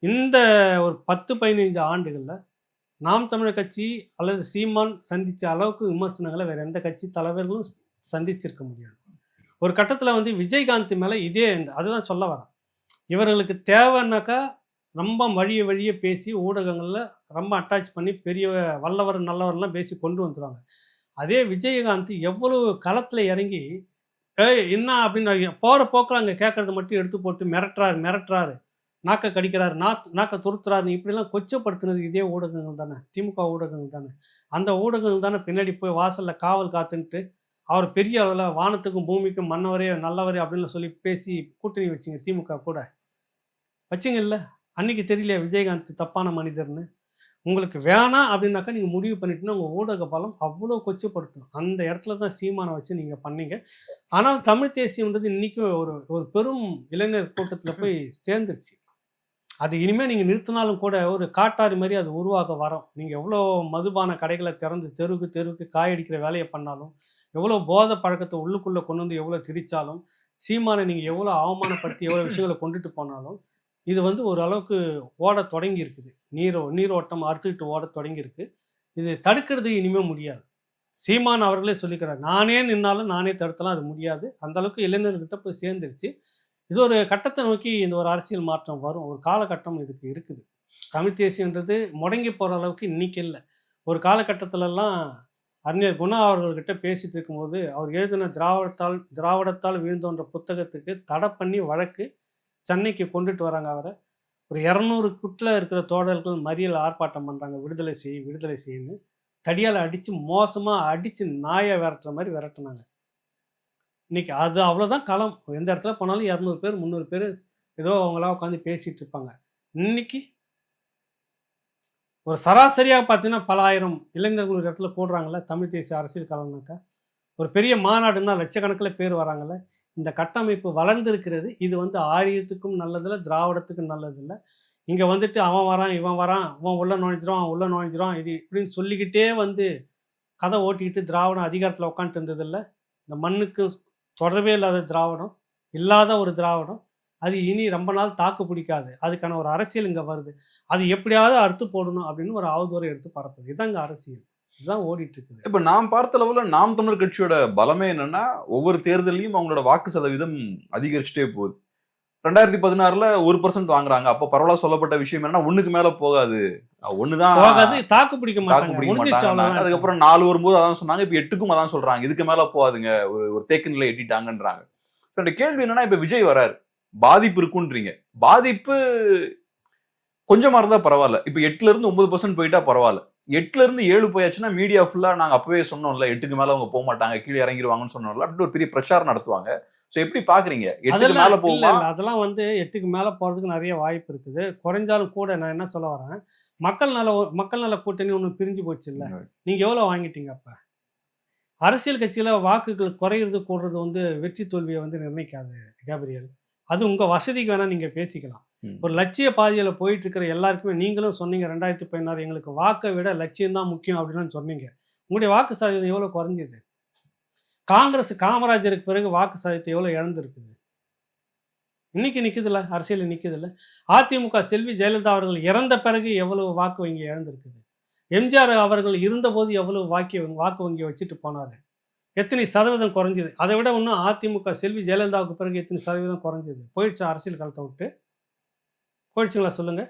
இந்த ஒரு 10-15 ஆண்டுகளில் நாம் தமிழர் கட்சி அல்லது சீமான் சந்தித்த அளவுக்கு விமர்சனங்களை வேறு எந்த கட்சி தலைவர்களும் சந்திச்சிருக்க முடியாது. ஒரு கட்டத்தில் வந்து விஜயகாந்த் மேலே இதே அதுதான் சொல்ல வரேன். இவர்களுக்கு தேவைன்னாக்கா ரொம்ப வழிய பேசி ஊடகங்களில் ரொம்ப அட்டாச் பண்ணி பெரிய வல்லவர் நல்லவர்லாம் பேசி கொண்டு வந்துடுவாங்க. அதே விஜயகாந்த் எவ்வளவு களத்தில் இறங்கி என்ன அப்படின்னு போகிற போக்கில் அங்கே கேட்குறத மட்டும் எடுத்து போட்டு மிரட்டுறாரு, நாக்கை கடிக்கிறாரு, நாக்கை துருத்துறாரு, இப்படிலாம் கொச்சப்படுத்துனது இதே ஊடகங்கள் தானே, திமுக ஊடகங்கள் தானே. அந்த ஊடகங்கள் தானே பின்னாடி போய் வாசலில் காவல் காத்துன்ட்டு அவர் பெரிய அளவில் வானத்துக்கும் பூமிக்கும் மன்னவரே நல்லவரே அப்படின்னு சொல்லி பேசி கூட்டணி வச்சிங்க. திமுக கூட வச்சிங்க இல்லை? அன்றைக்கி தெரியலையா விஜயகாந்த் தப்பான மனிதர்னு? உங்களுக்கு வேணாம் அப்படின்னாக்கா நீங்கள் முடிவு பண்ணிட்டுன்னா உங்கள் ஊடக பலம் அவ்வளோ கொச்சப்படுத்தும். அந்த இடத்துல தான் சீமானை வச்சு நீங்கள் பண்ணீங்க. ஆனால் தமிழ் தேசியம்ன்றது இன்றைக்கும் ஒரு பெரும் இளைஞர் கூட்டத்தில் போய் சேர்ந்துருச்சு. அது இனிமேல் நீங்கள் நிறுத்தினாலும் கூட ஒரு காட்டாரி மாதிரி அது உருவாக வரும். நீங்கள் எவ்வளோ மதுபான கடைகளை திறந்து தெருவுக்கு காயடிக்கிற வேலையை பண்ணாலும், எவ்வளோ போதை பழக்கத்தை உள்ளுக்குள்ளே கொண்டு வந்து எவ்வளோ திரிச்சாலும், சீமானை நீங்கள் எவ்வளோ அவமானப்படுத்தி எவ்வளோ விஷயங்களை கொண்டுட்டு போனாலும், இது வந்து ஒரு அளவுக்கு ஓட தொடங்கி இருக்குது. நீரோட்டம் அறுத்துக்கிட்டு ஓட தொடங்கியிருக்கு. இது தடுக்கிறது இனிமேல் முடியாது. சீமான் அவர்களே சொல்லிக்கிறார், நானே நின்னாலும் நானே தடுத்தலாம், அது முடியாது. அந்தளவுக்கு இளைஞர்கிட்ட போய் சேர்ந்துருச்சு. இது ஒரு கட்டத்தை நோக்கி இந்த ஒரு அரசியல் மாற்றம் வரும். ஒரு காலகட்டம் இதுக்கு இருக்குது. தமிழ் தேசியன்றது முடங்கி போகிற அளவுக்கு இன்றைக்கி இல்லை. ஒரு காலகட்டத்திலலாம் அறிஞர் குணா அவர்கள்கிட்ட பேசிகிட்டு இருக்கும்போது அவர் எழுதின திராவிடத்தால் வீழ்ந்தோன்ற புத்தகத்துக்கு தடை பண்ணி வழக்கு சென்னைக்கு கொண்டுட்டு வராங்க. அவரை ஒரு 200 இருக்கிற தோழர்கள் மறியல் ஆர்ப்பாட்டம் பண்ணுறாங்க, விடுதலை செய்யுன்னு. தடியால் அடித்து மோசமாக அடித்து நாயை விரட்டுற மாதிரி விரட்டுனாங்க. இன்றைக்கி அது அவ்வளோதான் களம். எந்த இடத்துல போனாலும் 200 பேர் 300 பேர் ஏதோ அவங்களாம் உட்காந்து பேசிகிட்டு இருப்பாங்க. இன்றைக்கி ஒரு சராசரியாக பார்த்தீங்கன்னா பல ஆயிரம் இளைஞர்கள் ஒரு இடத்துல போடுறாங்கல்ல தமிழ் தேசிய அரசியல் களம்னாக்கா. ஒரு பெரிய மாநாடுன்னா லட்சக்கணக்கில் பேர் வராங்கல்ல. இந்த கட்டமைப்பு வளர்ந்துருக்கிறது. இது வந்து ஆரியத்துக்கும் நல்லதில்லை, திராவிடத்துக்கும் நல்லதில்லை. இங்கே வந்துட்டு அவன் வரான் இவன் வரான், அவன் உள்ளே நுழைஞ்சிரும் இது இப்படின்னு சொல்லிக்கிட்டே வந்து கதை ஓட்டிக்கிட்டு திராவிடம் அதிகாரத்தில் உட்காந்துட்டு இருந்ததில்லை. இந்த மண்ணுக்கு தொடர்பே இல்லாத திராவிடம், இல்லாத ஒரு திராவிடம், அது இனி ரொம்ப நாள் தாக்கு பிடிக்காது. அதுக்கான ஒரு அரசியல் இங்கே வருது. அது எப்படியாவது அறுத்து போடணும் அப்படின்னு ஒரு அவதூறை எடுத்து பரப்புது. இதுதான் இங்கே அரசியல். இதுதான் ஓடிட்டு இருக்குது. இப்போ நாம் பார்த்த அளவில் நாம் தமிழர் கட்சியோட பலமே என்னன்னா, ஒவ்வொரு தேர்தலையும் அவங்களோட வாக்கு சதவீதம் அதிகரிச்சுட்டே போகுது. 2016ல் 1% வாங்குறாங்க. அப்போ பரவலா சொல்லப்பட்ட விஷயம் என்னன்னா, 1க்கு மேல போகாது, 1 தான் தாக்கு பிடிக்க மாட்டாங்க. அதுக்கப்புறம் 4 வரும்போது அதான் சொன்னாங்க. இப்போ 8க்கும் அதான் சொல்றாங்க, இதுக்கு மேல போகாதுங்க, ஒரு தேக்க நிலை எட்டிட்டாங்கன்றாங்க. கேள்வி என்னன்னா, இப்ப விஜய் வராரு, பாதிப்பு இருக்குன்றீங்க. பாதிப்பு கொஞ்சமா இருந்தா பரவாயில்ல. இப்ப 8ல இருந்து 9% போயிட்டா பரவாயில்ல. 8ல இருந்து 7 போயாச்சுன்னா மீடியா ஃபுல்லா நாங்க அப்பவே சொன்னோம்ல 8க்கு மேல அவங்க போக மாட்டாங்க, கீழே இறங்கிடுவாங்கன்னு சொன்னோம்ல, அப்படின்னு ஒரு பெரிய பிரச்சாரம் நடத்துவாங்க. சோ எப்படி பாக்குறீங்க? 8க்கு மேல போகுமா? அதெல்லாம் வந்து 8க்கு மேல போறதுக்கு நிறைய வாய்ப்பு இருக்குது. குறைஞ்சாலும் கூட நான் என்ன சொல்ல வரேன், மக்கள் நல கூட்டணி ஒண்ணு பிரிஞ்சு போச்சு இல்ல. நீங்க எவ்வளவு வாங்கிட்டீங்க அப்ப? அரசியல் கட்சியில வாக்குகள் குறையிறது கூடுறது வந்து வெற்றி தோல்வியை வந்து நிர்ணயிக்காது கேப்ரியல். அது உங்க வசதிக்கு வேணா நீங்க பேசிக்கலாம். ஒரு லட்சிய பாதையில போயிட்டு இருக்கிற எல்லாருக்குமே நீங்களும் சொன்னீங்க 2016 எங்களுக்கு வாக்கை விட லட்சியம் தான் முக்கியம் அப்படின்னு சொன்னீங்க. உங்களுடைய வாக்கு சதவீதம் எவ்வளவு குறைஞ்சது? காங்கிரஸ் காமராஜருக்கு பிறகு வாக்கு சதவீதத்தை எவ்வளவு இழந்திருக்குது? இன்னைக்கு நிக்குதுல்ல, அரசியல் நிக்குதுல்ல. அதிமுக செல்வி ஜெயலலிதா அவர்கள் இறந்த பிறகு எவ்வளவு வாக்கு வங்கி இழந்திருக்குது? எம்ஜிஆர் அவர்கள் இருந்தபோது எவ்வளவு வாக்கு வங்கி வச்சுட்டு போனாரு? எத்தனை சதவீதம் குறைஞ்சது? அதை விட இன்னும் அதிமுக செல்வி ஜெயலலிதாவுக்கு பிறகு எத்தனை சதவீதம் குறைஞ்சது? போயிடுச்சு அரசியல் காலத்தை விட்டு? போயிடுச்சுங்களா சொல்லுங்க.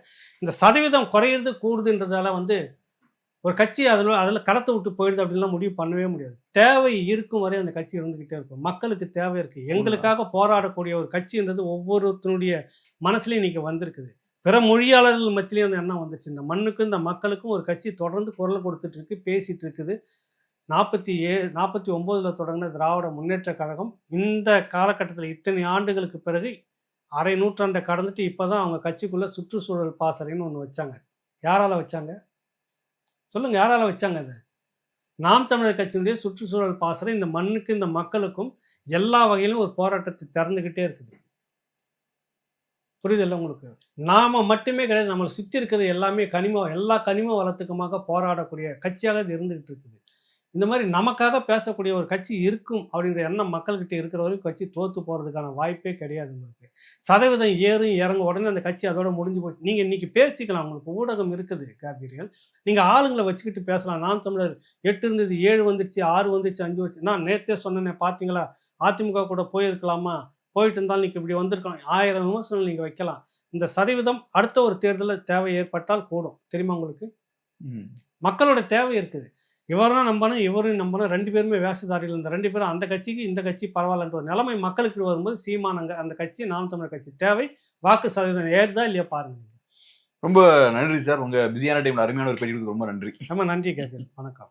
இந்த சதவீதம் குறையிறது கூடுதுன்றதால வந்து ஒரு கட்சி அதில் களத்தை விட்டு போயிடுது அப்படின்லாம் முடிவு பண்ணவே முடியாது. தேவை இருக்கும் வரை அந்த கட்சி இருந்துகிட்டே இருக்கும். மக்களுக்கு தேவை இருக்கு. எங்களுக்காக போராடக்கூடிய ஒரு கட்சின்றது ஒவ்வொருத்தனுடைய மனசுலையும் இன்னைக்கு வந்திருக்குது. பிற மொழியாளர்கள் மத்தியிலையும் அந்த எண்ணம் வந்துச்சு. இந்த மண்ணுக்கும் இந்த மக்களுக்கும் ஒரு கட்சி தொடர்ந்து குரல் கொடுத்துட்டு இருக்கு, பேசிட்டு இருக்குது. 49ல் தொடங்கின திராவிட முன்னேற்ற கழகம் இந்த காலகட்டத்தில் இத்தனை ஆண்டுகளுக்கு பிறகு அரை நூற்றாண்டை கடந்துட்டு இப்போதான் அவங்க கட்சிக்குள்ள சுற்றுச்சூழல் பாசறைன்னு ஒன்று வச்சாங்க. யாரால வச்சாங்க சொல்லுங்க? யாரால வச்சாங்க? அது நாம் தமிழர் கட்சியினுடைய சுற்றுச்சூழல் பாசறை இந்த மண்ணுக்கு இந்த மக்களுக்கும் எல்லா வகையிலும் ஒரு போராட்டத்தை திறந்துகிட்டே இருக்குது. புரியுதில்ல உங்களுக்கு? நாம மட்டுமே கிடையாது, நம்மளை சுற்றி இருக்கிறது எல்லாமே எல்லா கனிம வளத்துக்குமாக போராடக்கூடிய கட்சியாக இது இருந்துகிட்டு இருக்குது. இந்த மாதிரி நமக்காக பேசக்கூடிய ஒரு கட்சி இருக்கும் அப்படிங்கிற எண்ணம் மக்கள்கிட்ட இருக்கிற வரைக்கும் கட்சி தோற்று போகிறதுக்கான வாய்ப்பே கிடையாது. உங்களுக்கு சதவீதம் ஏறும் இறங்க உடனே அந்த கட்சி அதோட முடிஞ்சு போச்சு. நீங்கள் இன்னைக்கு பேசிக்கலாம், உங்களுக்கு ஊடகம் இருக்குது கேபீரியல். நீங்கள் ஆளுங்களை வச்சுக்கிட்டு பேசலாம். நாம் தமிழர் 8 இருந்தது 7 வந்துருச்சு, 6 வந்துருச்சு, 5 வந்துச்சு. நான் நேற்றே சொன்னேனே பார்த்தீங்களா, அதிமுக கூட போயிருக்கலாமா, போயிட்டு இருந்தாலும் நீங்கள் இப்படி வந்திருக்கலாம், 1000 விமர்சனங்கள் நீங்கள் வைக்கலாம். இந்த சதவீதம் அடுத்த ஒரு தேர்தலில் தேவை ஏற்பட்டால் கூடும். தெரியுமா உங்களுக்கு? மக்களோட தேவை இருக்குது. இவரும் நம்பணும் இவரும் நம்பணும், 2 பேருமே வேஷதாரிகள். இந்த 2 பேரும் அந்த கட்சிக்கு இந்த கட்சி பரவாயில்லன்ற ஒரு நிலைமை மக்களுக்கு வரும்போது சீமான் அந்த கட்சி நாம் தமிழர் கட்சி தேவை. வாக்கு சதவீதம் ஏறுதா இல்லையா பாருங்க. ரொம்ப நன்றி சார். உங்க பிஸியான டைம்ல அருமையான ஒரு பேட்டி ரொம்ப நன்றி. ரொம்ப நன்றி கேட்குறேன். வணக்கம்.